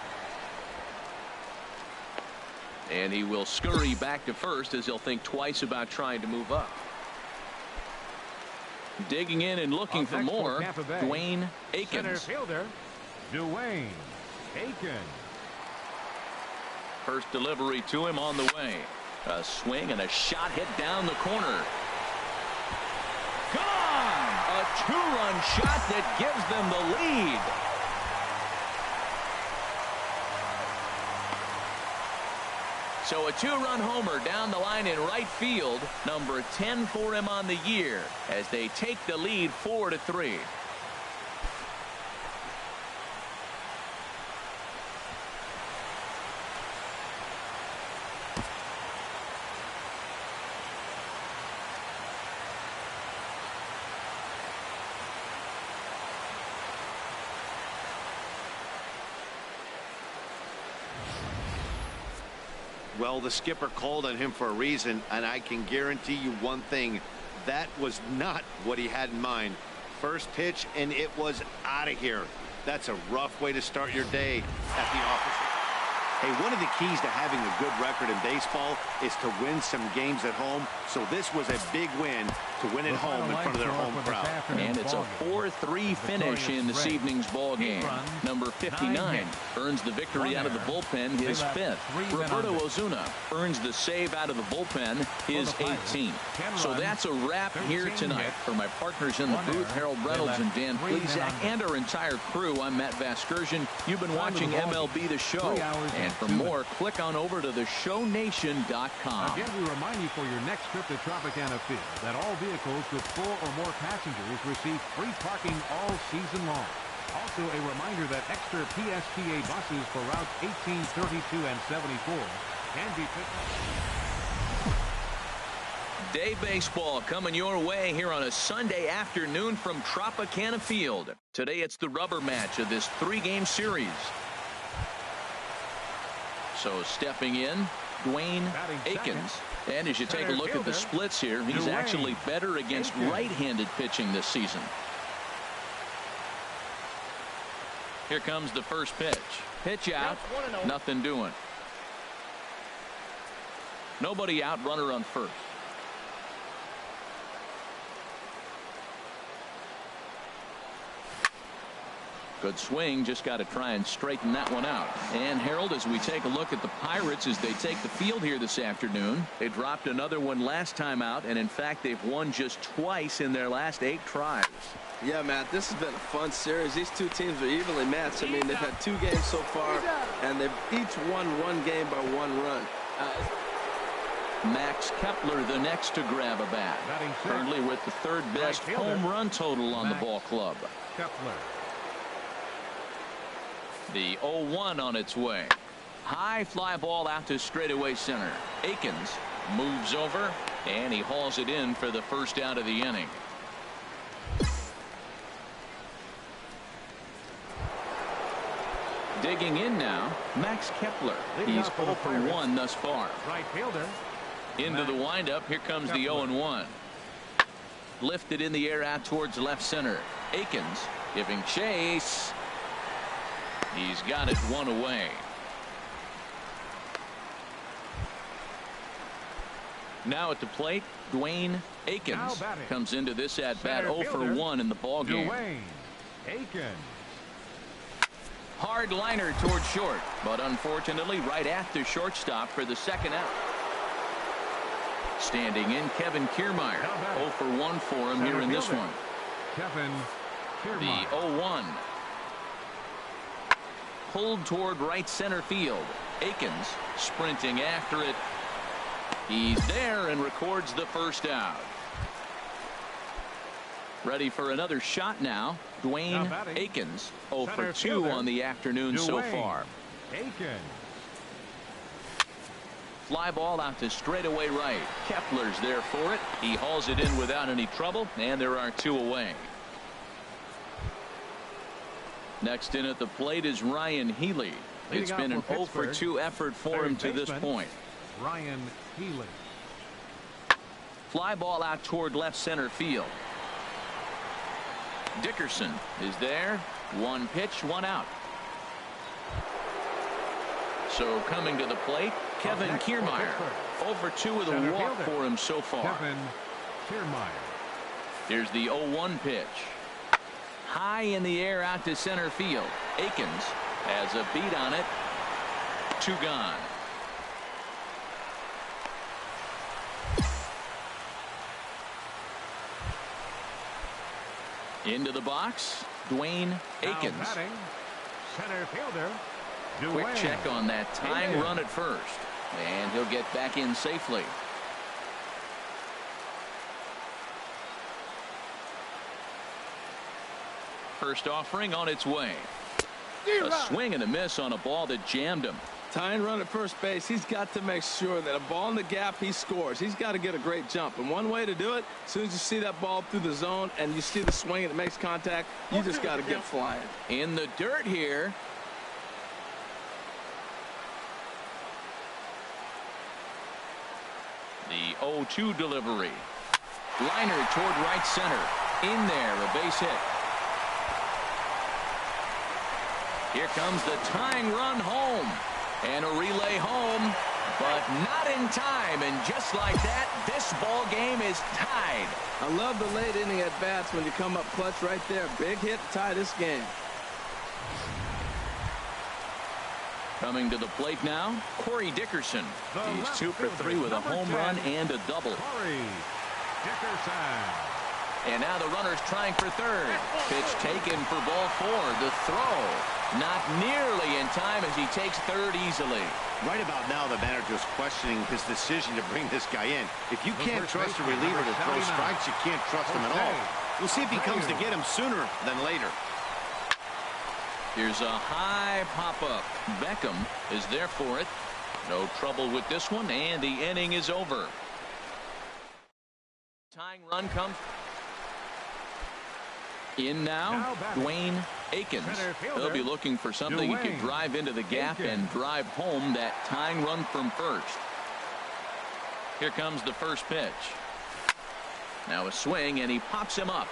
[SPEAKER 1] And he will scurry back to first as he'll think twice about trying to move up. Digging in and looking for more, Dwayne Akins.
[SPEAKER 2] Center fielder, Dwayne Akins.
[SPEAKER 1] First delivery to him on the way. A swing and a shot hit down the corner. Gone! A 2-run shot that gives them the lead. So a 2-run homer down the line in right field. Number 10 for him on the year as they take the lead 4-3.
[SPEAKER 4] Well, the skipper called on him for a reason, and I can guarantee you one thing. That was not what he had in mind. First pitch, and it was out of here. That's a rough way to start your day at the office. Hey, one of the keys to having a good record in baseball is to win some games at home. So this was a big win to win at home in front of their home crowd.
[SPEAKER 1] And it's a 4-3 finish in this evening's ball game. Number 59 earns the victory out of the bullpen, his 5th. Roberto Ozuna earns the save out of the bullpen, his 18th. So that's a wrap here tonight. For my partners in the booth, Harold Reynolds and Dan Plesac, and our entire crew, I'm Matt Vasgersian. You've been watching MLB The Show. And for more, click on over to theshownation.com.
[SPEAKER 2] Again, we remind you for your next trip to Tropicana Field that all vehicles with 4 or more passengers receive free parking all season long. Also, a reminder that extra PSTA buses for routes 18, 32, and 74 can be picked up.
[SPEAKER 1] Day baseball coming your way here on a Sunday afternoon from Tropicana Field. Today it's the rubber match of this 3-game series. So stepping in, Dwayne Akins. And as you take a look at the splits here, he's actually better against right-handed pitching this season. Here comes the first pitch. Pitch out. Nothing doing. Nobody out. Runner on first. Good swing. Just got to try and straighten that one out. And Harold, as we take a look at the Pirates as they take the field here this afternoon, they dropped another one last time out, and in fact they've won just twice in their last 8 tries.
[SPEAKER 3] Yeah, Matt, this has been a fun series. These two teams are evenly matched. I mean, they've had 2 games so far, and they've each won 1 game by 1 run.
[SPEAKER 1] Max Kepler the next to grab a bat. Currently with the 3rd best home run total on the ball club.
[SPEAKER 2] Kepler.
[SPEAKER 1] The 0-1 on its way. High fly ball out to straightaway center. Akins moves over, and he hauls it in for the first out of the inning. Digging in now, Max Kepler. He's 0 for 1 thus far.
[SPEAKER 2] Right fielder.
[SPEAKER 1] Into the windup. Here comes the 0-1. Lifted in the air out towards left center. Akins giving chase. He's got it 1 away. Now at the plate, Dwayne Akins comes into this at bat 0 for 1 in the ball game.
[SPEAKER 2] Dwayne Akins.
[SPEAKER 1] Hard liner towards short, but unfortunately right at the shortstop for the second out. Standing in, Kevin Kiermaier. 0 for 1 for him here in this one.
[SPEAKER 2] Kevin Kiermaier.
[SPEAKER 1] The 0-1. Pulled toward right center field. Akins sprinting after it. He's there and records the first out. Ready for another shot now. Dwayne Akins 0 for 2 on the afternoon so far.
[SPEAKER 2] Akins.
[SPEAKER 1] Fly ball out to straightaway right. Kepler's there for it. He hauls it in without any trouble, and there are 2 away. Next in at the plate is Ryan Healy. It's been an 0 for 2 effort for him to this point.
[SPEAKER 2] Ryan Healy.
[SPEAKER 1] Fly ball out toward left center field. Dickerson is there. 1 pitch, 1 out. So coming to the plate, Kevin Kiermaier. 0 for 2 with a walk for him so far.
[SPEAKER 2] Kevin Kiermaier.
[SPEAKER 1] Here's the 0-1 pitch. High in the air out to center field. Akins has a beat on it. 2 gone. Into the box, Dwayne Akins.
[SPEAKER 2] Center fielder.
[SPEAKER 1] Quick check on that tying run at first, and he'll get back in safely. First offering on its way. A swing and a miss on a ball that jammed him.
[SPEAKER 3] Tying run at first base. He's got to make sure that a ball in the gap, he scores. He's got to get a great jump. And one way to do it, as soon as you see that ball through the zone and you see the swing and it makes contact, you just got to get flying.
[SPEAKER 1] In the dirt here. The 0-2 delivery. Liner toward right center. In there, a base hit. Here comes the tying run home. And a relay home, but not in time. And just like that, this ball game is tied.
[SPEAKER 3] I love the late inning at bats when you come up clutch right there. Big hit to tie this game.
[SPEAKER 1] Coming to the plate now, Corey Dickerson. He's 2 for 3 with a home run and a double.
[SPEAKER 2] Corey Dickerson.
[SPEAKER 1] And now the runner's trying for third. Pitch taken for ball 4. The throw not nearly in time as he takes third easily.
[SPEAKER 4] Right about now, the manager's questioning his decision to bring this guy in. If you can't trust a reliever to throw strikes, you can't trust him at all. We'll see if he comes to get him sooner than later.
[SPEAKER 1] Here's a high pop-up. Beckham is there for it. No trouble with this one, and the inning is over. Tying run comes in now. Dwayne Akins. He'll be looking for something he can drive into the gap and drive home that tying run from first. Here comes the first pitch. Now a swing, and he pops him up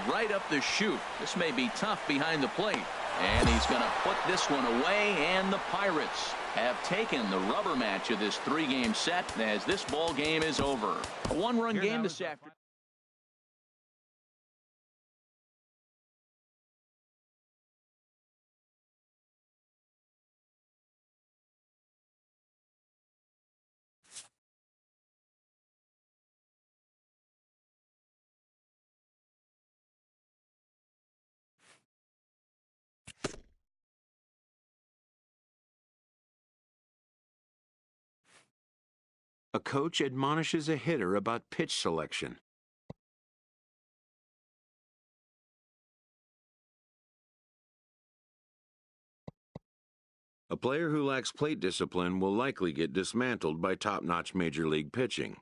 [SPEAKER 1] right up the chute. This may be tough behind the plate. And he's going to put this one away, and the Pirates have taken the rubber match of this 3-game set as this ball game is over. A 1-run game this afternoon.
[SPEAKER 5] A coach admonishes a hitter about pitch selection. A player who lacks plate discipline will likely get dismantled by top-notch major league pitching.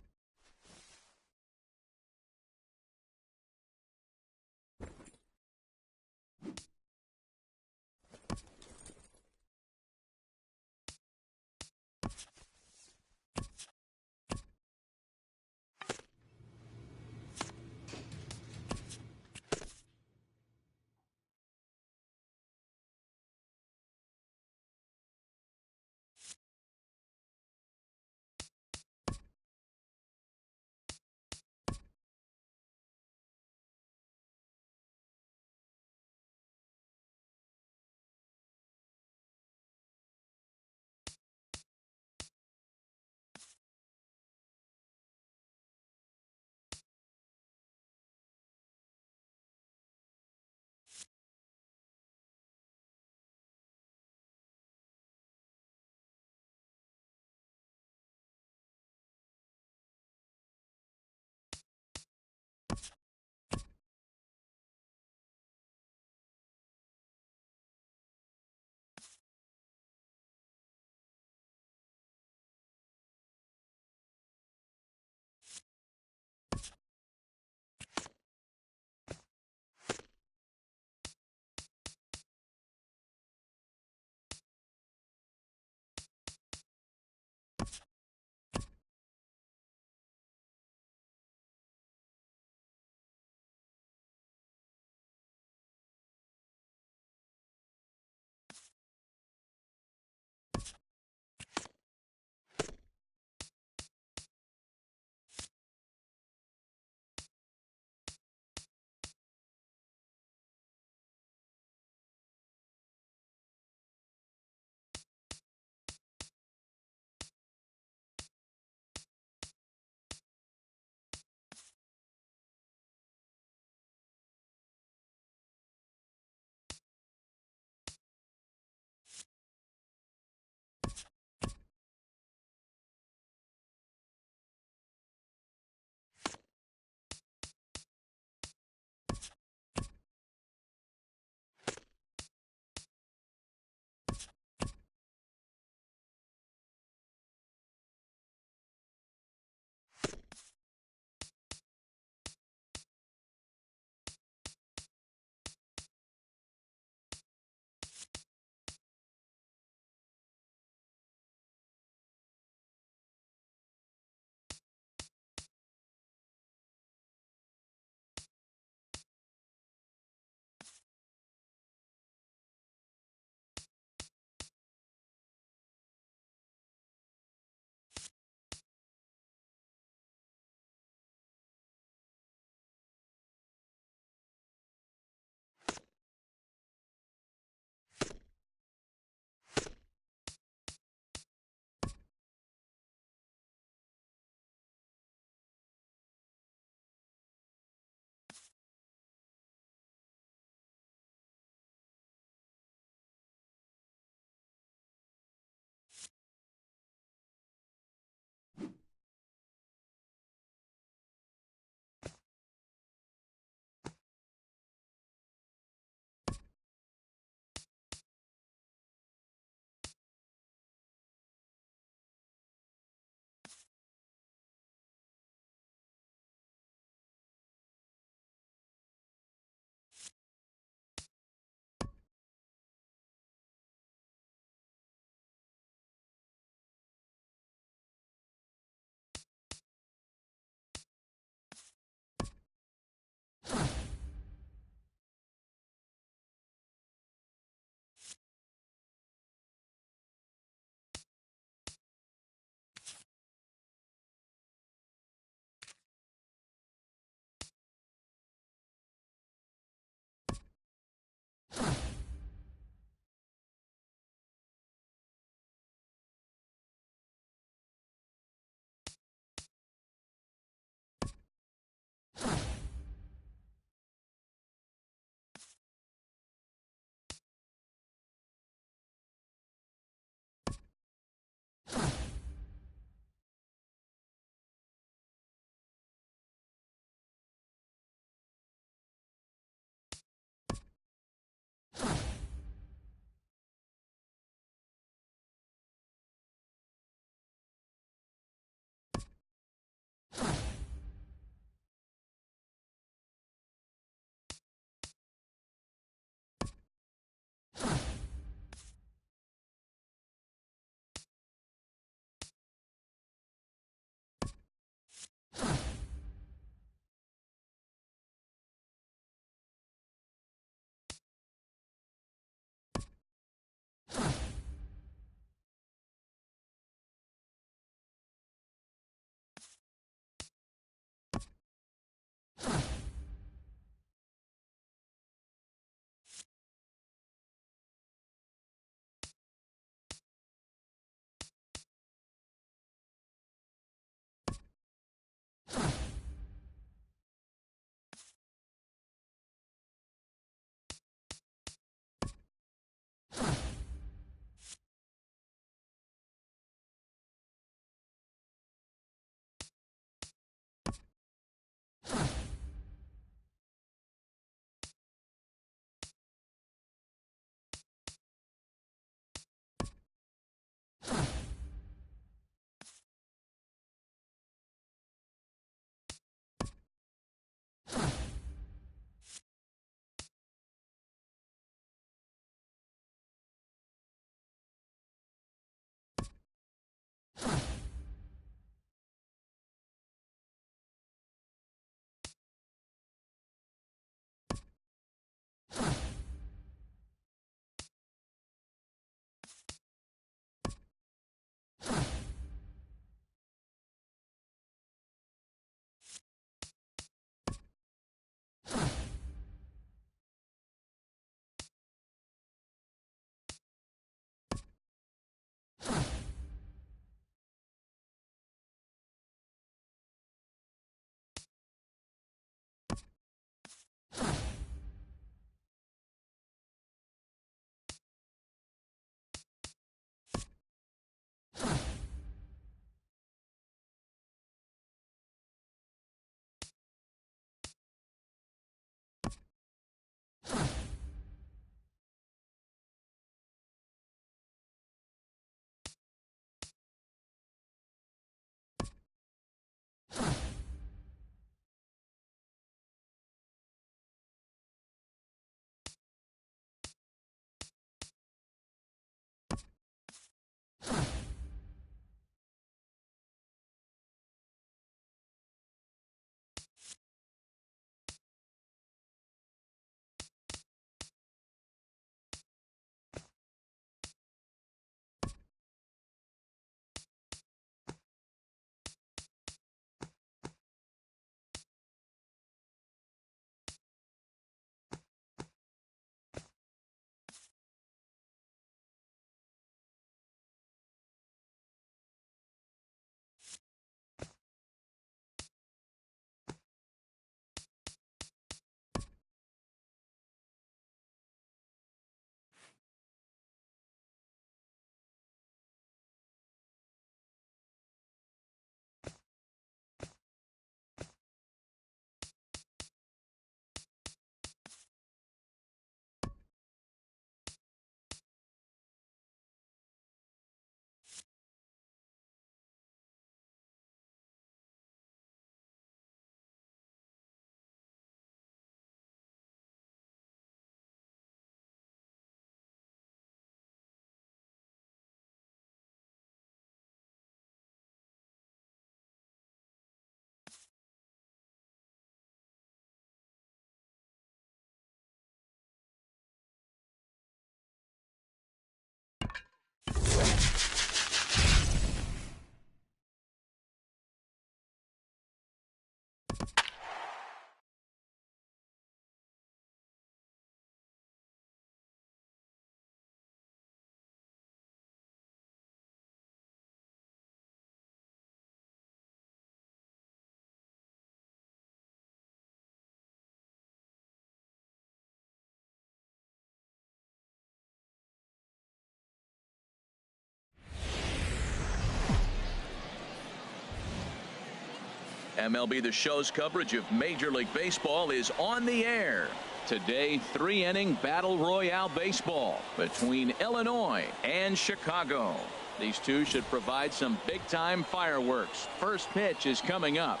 [SPEAKER 1] MLB The Show's coverage of Major League Baseball is on the air. Today, 3-inning battle royale baseball between Illinois and Chicago. These two should provide some big-time fireworks. First pitch is coming up.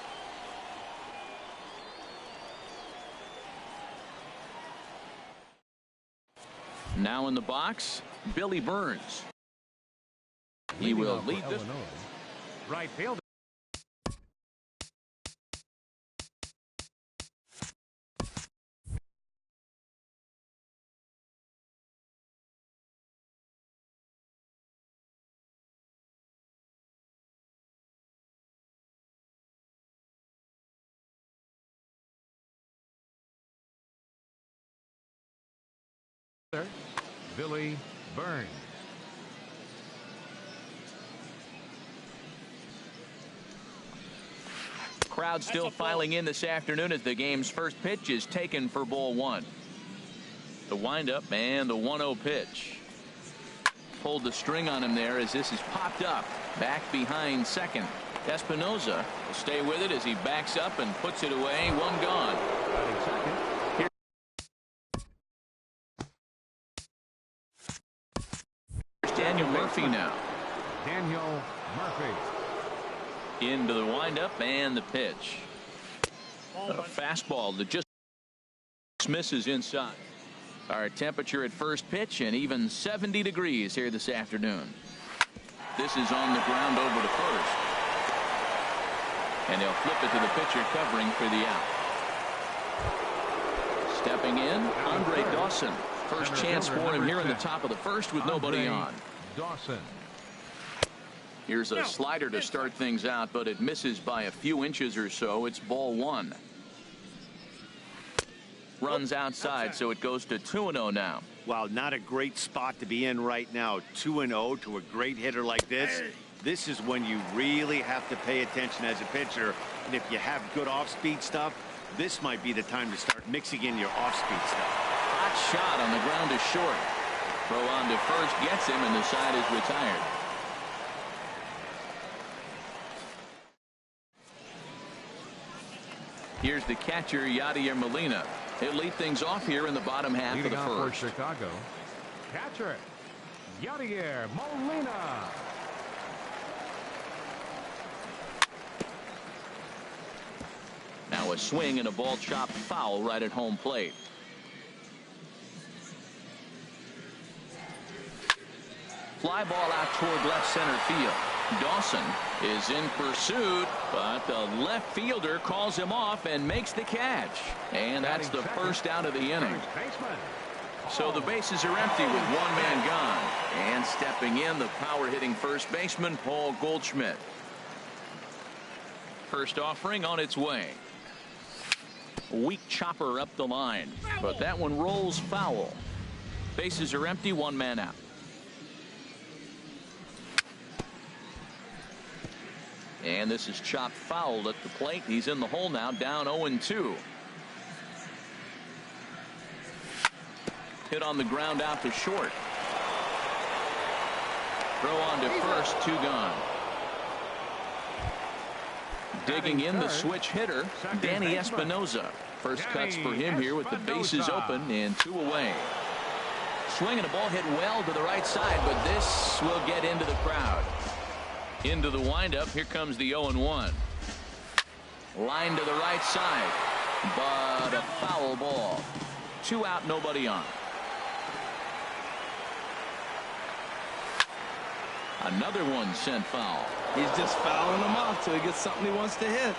[SPEAKER 1] Now in the box, Billy Burns. He will lead this.
[SPEAKER 2] Right field. Billy Burns.
[SPEAKER 1] Crowd still filing in this afternoon as the game's first pitch is taken for ball one. The windup and the 1-0 pitch. Pulled the string on him there as this is popped up. Back behind second. Espinoza will stay with it as he backs up and puts it away. One gone. Daniel Murphy now.
[SPEAKER 2] Daniel Murphy.
[SPEAKER 1] Into the windup and the pitch. A fastball that just misses inside. Our temperature at first pitch and even 70 degrees here this afternoon. This is on the ground over to first. And they'll flip it to the pitcher covering for the out. Stepping in, Andre Dawson. First chance for him here in the top of the first with nobody on.
[SPEAKER 2] Dawson.
[SPEAKER 1] Here's a slider to start things out, but it misses by a few inches or so. It's ball one. Runs outside, so it goes to 2-0 now.
[SPEAKER 4] Wow, not a great spot to be in right now. 2-0 to a great hitter like this. This is when you really have to pay attention as a pitcher. And if you have good off-speed stuff, this might be the time to start mixing in your off-speed stuff.
[SPEAKER 1] Hot shot on the ground is short. Throw on to first gets him, and the side is retired. Here's the catcher, Yadier Molina. He'll lead things off here in the bottom half of the first.
[SPEAKER 2] For Chicago, catcher Yadier Molina.
[SPEAKER 1] Now a swing and a ball chopped foul right at home plate. Fly ball out toward left center field. Dawson is in pursuit, but the left fielder calls him off and makes the catch. And that's the first out of the inning. So the bases are empty with one man gone. And stepping in, the power hitting first baseman, Paul Goldschmidt. First offering on its way. Weak chopper up the line, but that one rolls foul. Bases are empty, one man out. And this is chopped foul at the plate. He's in the hole now, down 0-2. Hit on the ground out to short. Throw on to first, two gone. Digging in the switch hitter, Danny Espinoza. First cuts for him here with the bases open and two away. Swinging a ball hit well to the right side, but this will get into the crowd. Into the windup. Here comes the 0-1. Line to the right side, but a foul ball. Two out, nobody on. Another one sent foul.
[SPEAKER 3] He's just fouling them off till he gets something he wants to hit.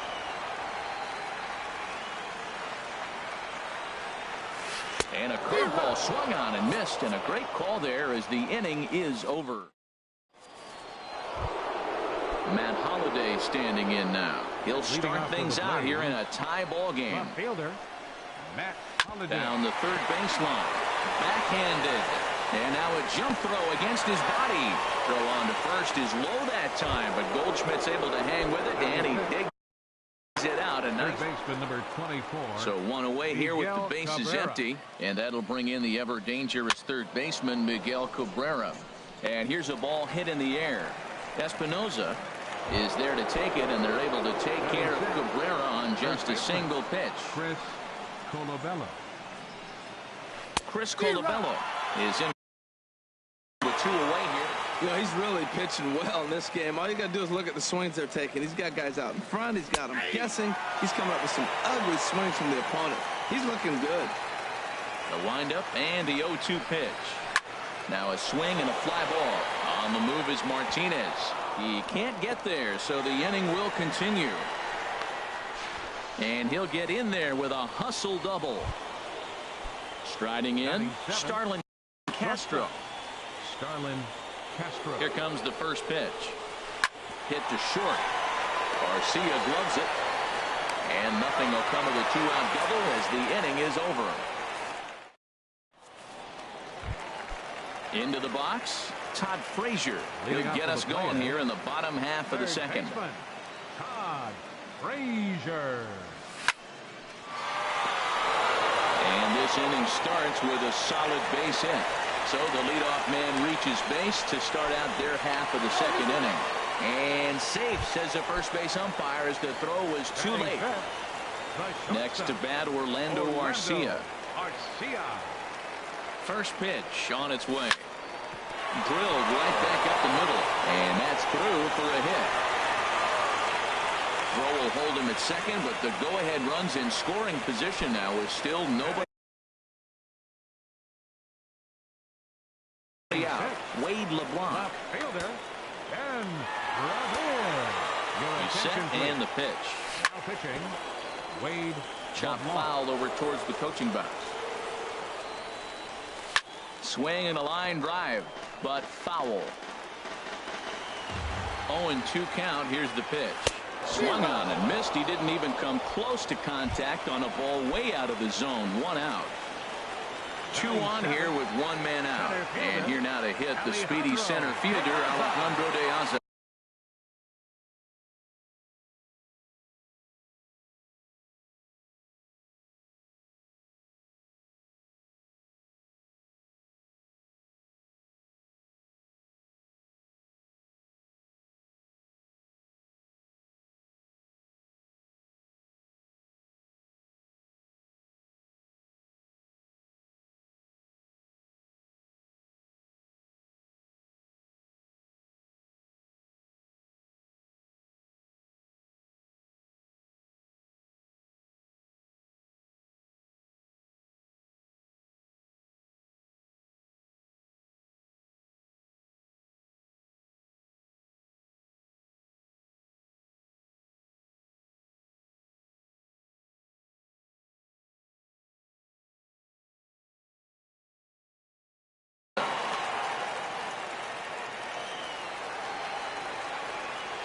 [SPEAKER 1] And a curveball swung on and missed, and a great call there as the inning is over. Matt Holliday standing in now. He'll start things out here in a tie ball game.
[SPEAKER 2] Fielder Matt Holliday.
[SPEAKER 1] Down the third baseline. Backhanded. And now a jump throw against his body. Throw on to first is low that time, but Goldschmidt's able to hang with it, and he digs it out. A nice
[SPEAKER 2] baseman number 24.
[SPEAKER 1] So one away here with the bases empty, and that'll bring in the ever dangerous third baseman Miguel Cabrera. And here's a ball hit in the air. Espinoza is there to take it, and they're able to take care of Cabrera on just a single pitch.
[SPEAKER 2] Chris Colabello.
[SPEAKER 1] Chris Colabello is in with 2 away here.
[SPEAKER 3] You know, he's really pitching well in this game. All you got to do is look at the swings they're taking. He's got guys out in front. He's got them guessing. He's coming up with some ugly swings from the opponent. He's looking good.
[SPEAKER 1] The windup and the 0-2 pitch. Now a swing and a fly ball. On the move is Martinez. He can't get there, so the inning will continue. And he'll get in there with a hustle double. Striding in, Starlin Castro.
[SPEAKER 2] Starlin Castro.
[SPEAKER 1] Here comes the first pitch. Hit to short. Garcia gloves it. And nothing will come of the 2-out double as the inning is over. Into the box, Todd Frazier. He'll get us going here in the bottom half of the second.
[SPEAKER 2] Todd Frazier.
[SPEAKER 1] And this inning starts with a solid base hit. So the leadoff man reaches base to start out their half of the second inning. And safe, says the first base umpire, as the throw was too late. Next to bat, Orlando Arcia. First pitch on its way. Drilled right back up the middle. And that's through for a hit. Throw will hold him at second, but the go-ahead run's in scoring position now with still nobody out. Wade LeBlanc.
[SPEAKER 2] Fielder and
[SPEAKER 1] He's set and the pitch.
[SPEAKER 2] now pitching Wade
[SPEAKER 1] Chop foul over towards the coaching box. Swing and a line drive, but foul. 0-2 count. Here's the pitch. Swung on and missed. He didn't even come close to contact on a ball way out of the zone. 1 out. 2 on here with 1 man out. And here now to hit the speedy center fielder, Alejandro De Aza.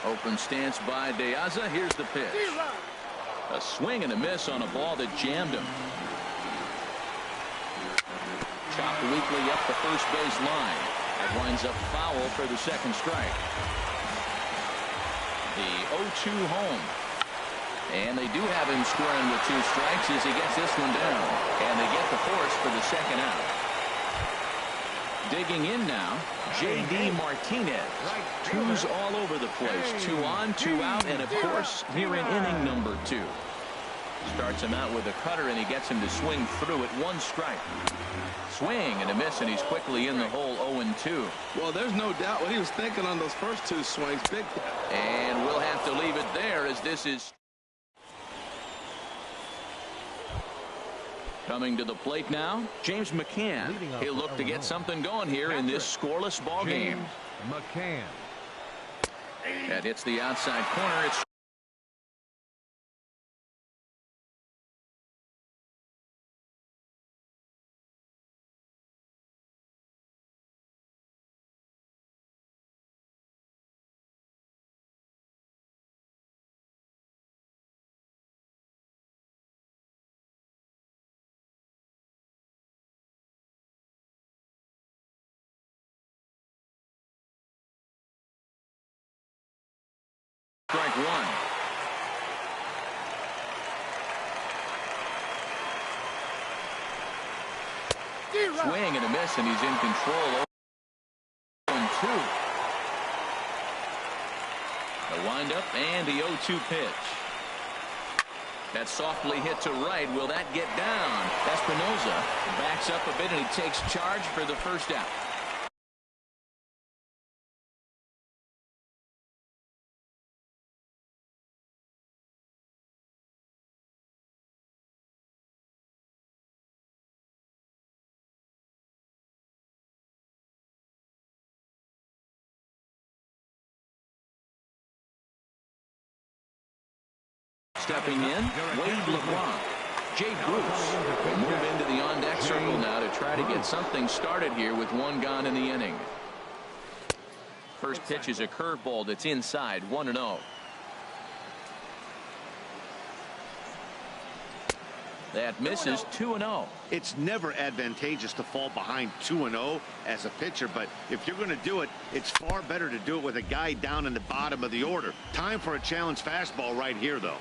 [SPEAKER 1] Open stance by De Aza. Here's the pitch. A swing and a miss on a ball that jammed him. Chopped weakly up the first base line. That winds up foul for the second strike. The 0-2 home. And they do have him scoring with 2 strikes as he gets this one down. And they get the force for the second out. Digging in now, J.D. Martinez. 2s all over the place. 2 on, 2 out, and of course, here in inning number 2. Starts him out with a cutter, and he gets him to swing through at 1 strike. Swing and a miss, and he's quickly in the hole 0-2.
[SPEAKER 3] Well, there's no doubt what he was thinking on those first 2 swings. Big.
[SPEAKER 1] And we'll have to leave it there as this is coming to the plate now, James McCann. He'll look to get something going here in this scoreless ball game.
[SPEAKER 2] McCann.
[SPEAKER 1] That hits the outside corner. It's strike 1. Swing and a miss, and he's in control. 0-2. The And the 0-2 pitch. That's softly hit to right. Will that get down? Espinosa backs up a bit, and he takes charge for the first out. Stepping in, Wade LeBlanc. Jay Bruce will move into the on-deck circle now to try to get something started here with one gone in the inning. First pitch is a curveball that's inside, 1-0. That misses, 2-0.
[SPEAKER 4] It's never advantageous to fall behind 2-0 as a pitcher, but if you're going to do it, it's far better to do it with a guy down in the bottom of the order. Time for a challenge fastball right here, though.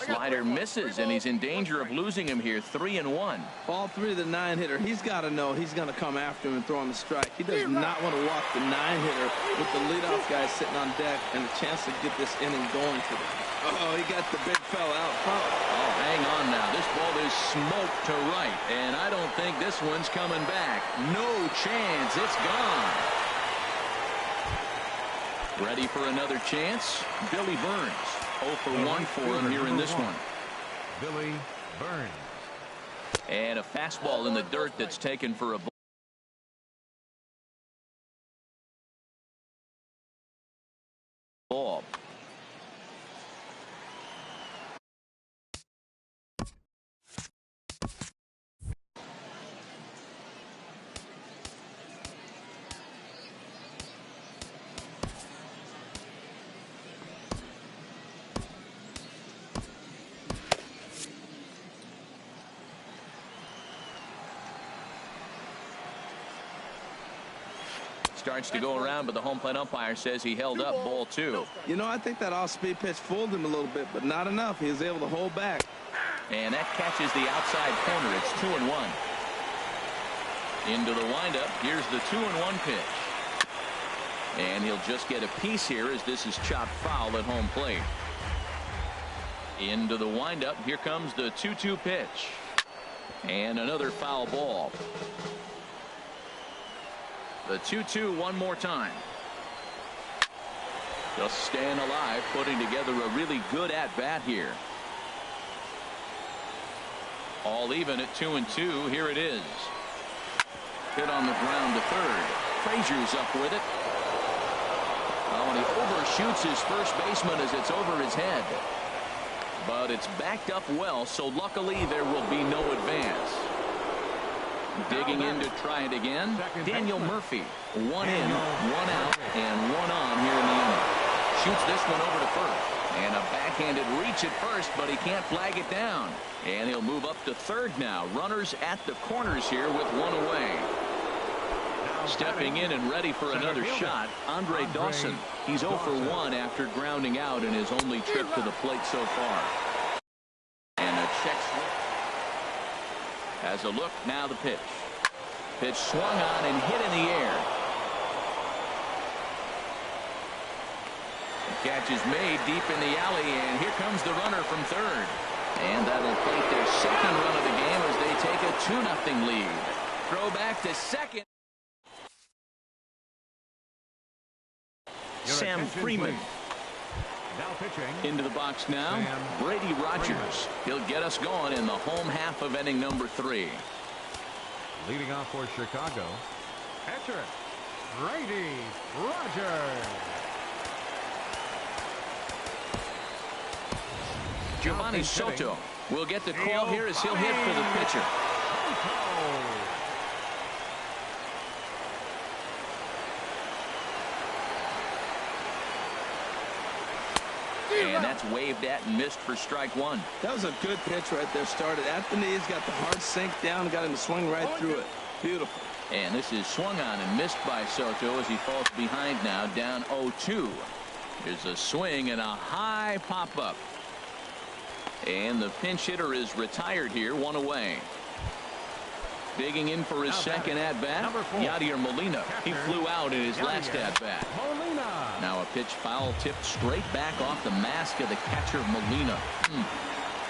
[SPEAKER 1] Slider misses, and he's in danger of losing him here. 3-1.
[SPEAKER 3] Ball 3 to the 9-hitter. He's got to know he's going to come after him and throw him a strike. He does not want to walk the 9-hitter with the leadoff guy sitting on deck and a chance to get this inning going for them. Oh, he got the big fella out front.
[SPEAKER 1] Oh, hang on now. This ball is smoked to right, and I don't think this one's coming back. No chance. It's gone. Ready for another chance? Billy Burns. 0 for 1 for him here in this one.
[SPEAKER 2] Billy Burns.
[SPEAKER 1] And a fastball in the dirt that's taken for a ball. Starts to go around, but the home plate umpire says he held up, ball 2.
[SPEAKER 3] You know, I think that off-speed pitch fooled him a little bit, but not enough. He was able to hold back.
[SPEAKER 1] And that catches the outside corner. It's 2-1. Into the windup. Here's the 2-1 pitch. And he'll just get a piece here as this is chopped foul at home plate. Into the windup. Here comes the 2-2 pitch. And another foul ball. The 2-2 one more time. Just staying alive, putting together a really good at-bat here. All even at 2-2. Here it is. Hit on the ground to third. Frazier's up with it. Oh, and he overshoots his first baseman as it's over his head. But it's backed up well, so luckily there will be no advance. Digging in to try it again. Daniel Murphy. 1 in, 1 out, and 1 on here in the inning. Shoots this one over to first. And a backhanded reach at first, but he can't flag it down. And he'll move up to third now. Runners at the corners here with 1 away. Stepping in and ready for another shot, Andre Dawson. He's 0 for 1 after grounding out in his only trip to the plate so far. And a check swing. Has a look, now the pitch. Pitch swung on and hit in the air. The catch is made deep in the alley, and here comes the runner from third. And that'll plate their second run of the game as they take a 2-0 lead. Throw back to second. Sam Freeman.
[SPEAKER 2] Now pitching.
[SPEAKER 1] Into the box now, Brady Rogers. He'll get us going in the home half of inning number 3.
[SPEAKER 2] Leading off for Chicago, catcher Brady Rogers.
[SPEAKER 1] Giovanni Soto will get the call here as he'll hit for the pitcher. And that's waved at and missed for strike 1.
[SPEAKER 3] That was a good pitch right there. Started at the knees, got the hard sink down, got him to swing right through it. Beautiful.
[SPEAKER 1] And this is swung on and missed by Soto as he falls behind now, down 0-2. There's a swing and a high pop-up. And the pinch hitter is retired here, 1 away. Digging in for his second at-bat, Yadier Molina. He flew out in his last at-bat. Now a pitch foul tipped straight back off the mask of the catcher, Molina.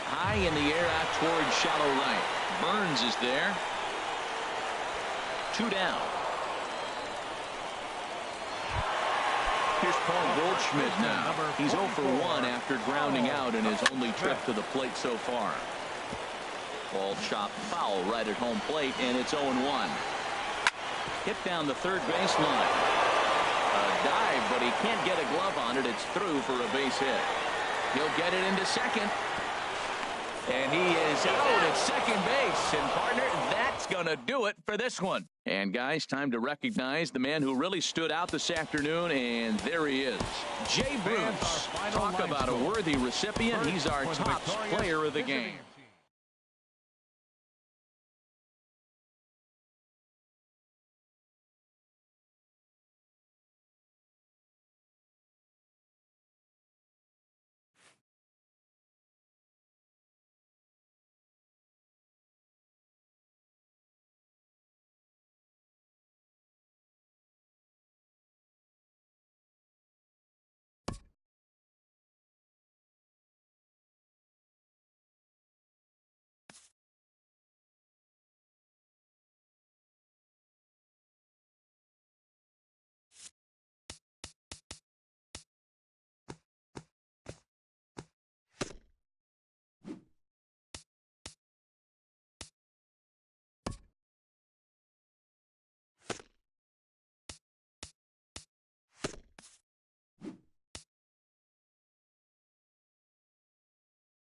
[SPEAKER 1] High in the air out towards shallow right. Burns is there. 2 down. Here's Paul Goldschmidt now. He's 0 for 1 after grounding out in his only trip to the plate so far. Ball chopped foul right at home plate, and it's 0-1. Hit down the third baseline. A dive, but he can't get a glove on it. It's through for a base hit. He'll get it into second. And he is out at second base. And, partner, that's going to do it for this one. And, guys, time to recognize the man who really stood out this afternoon. And there he is, Jay Bruce. Talk about a worthy recipient. He's our top player of the game.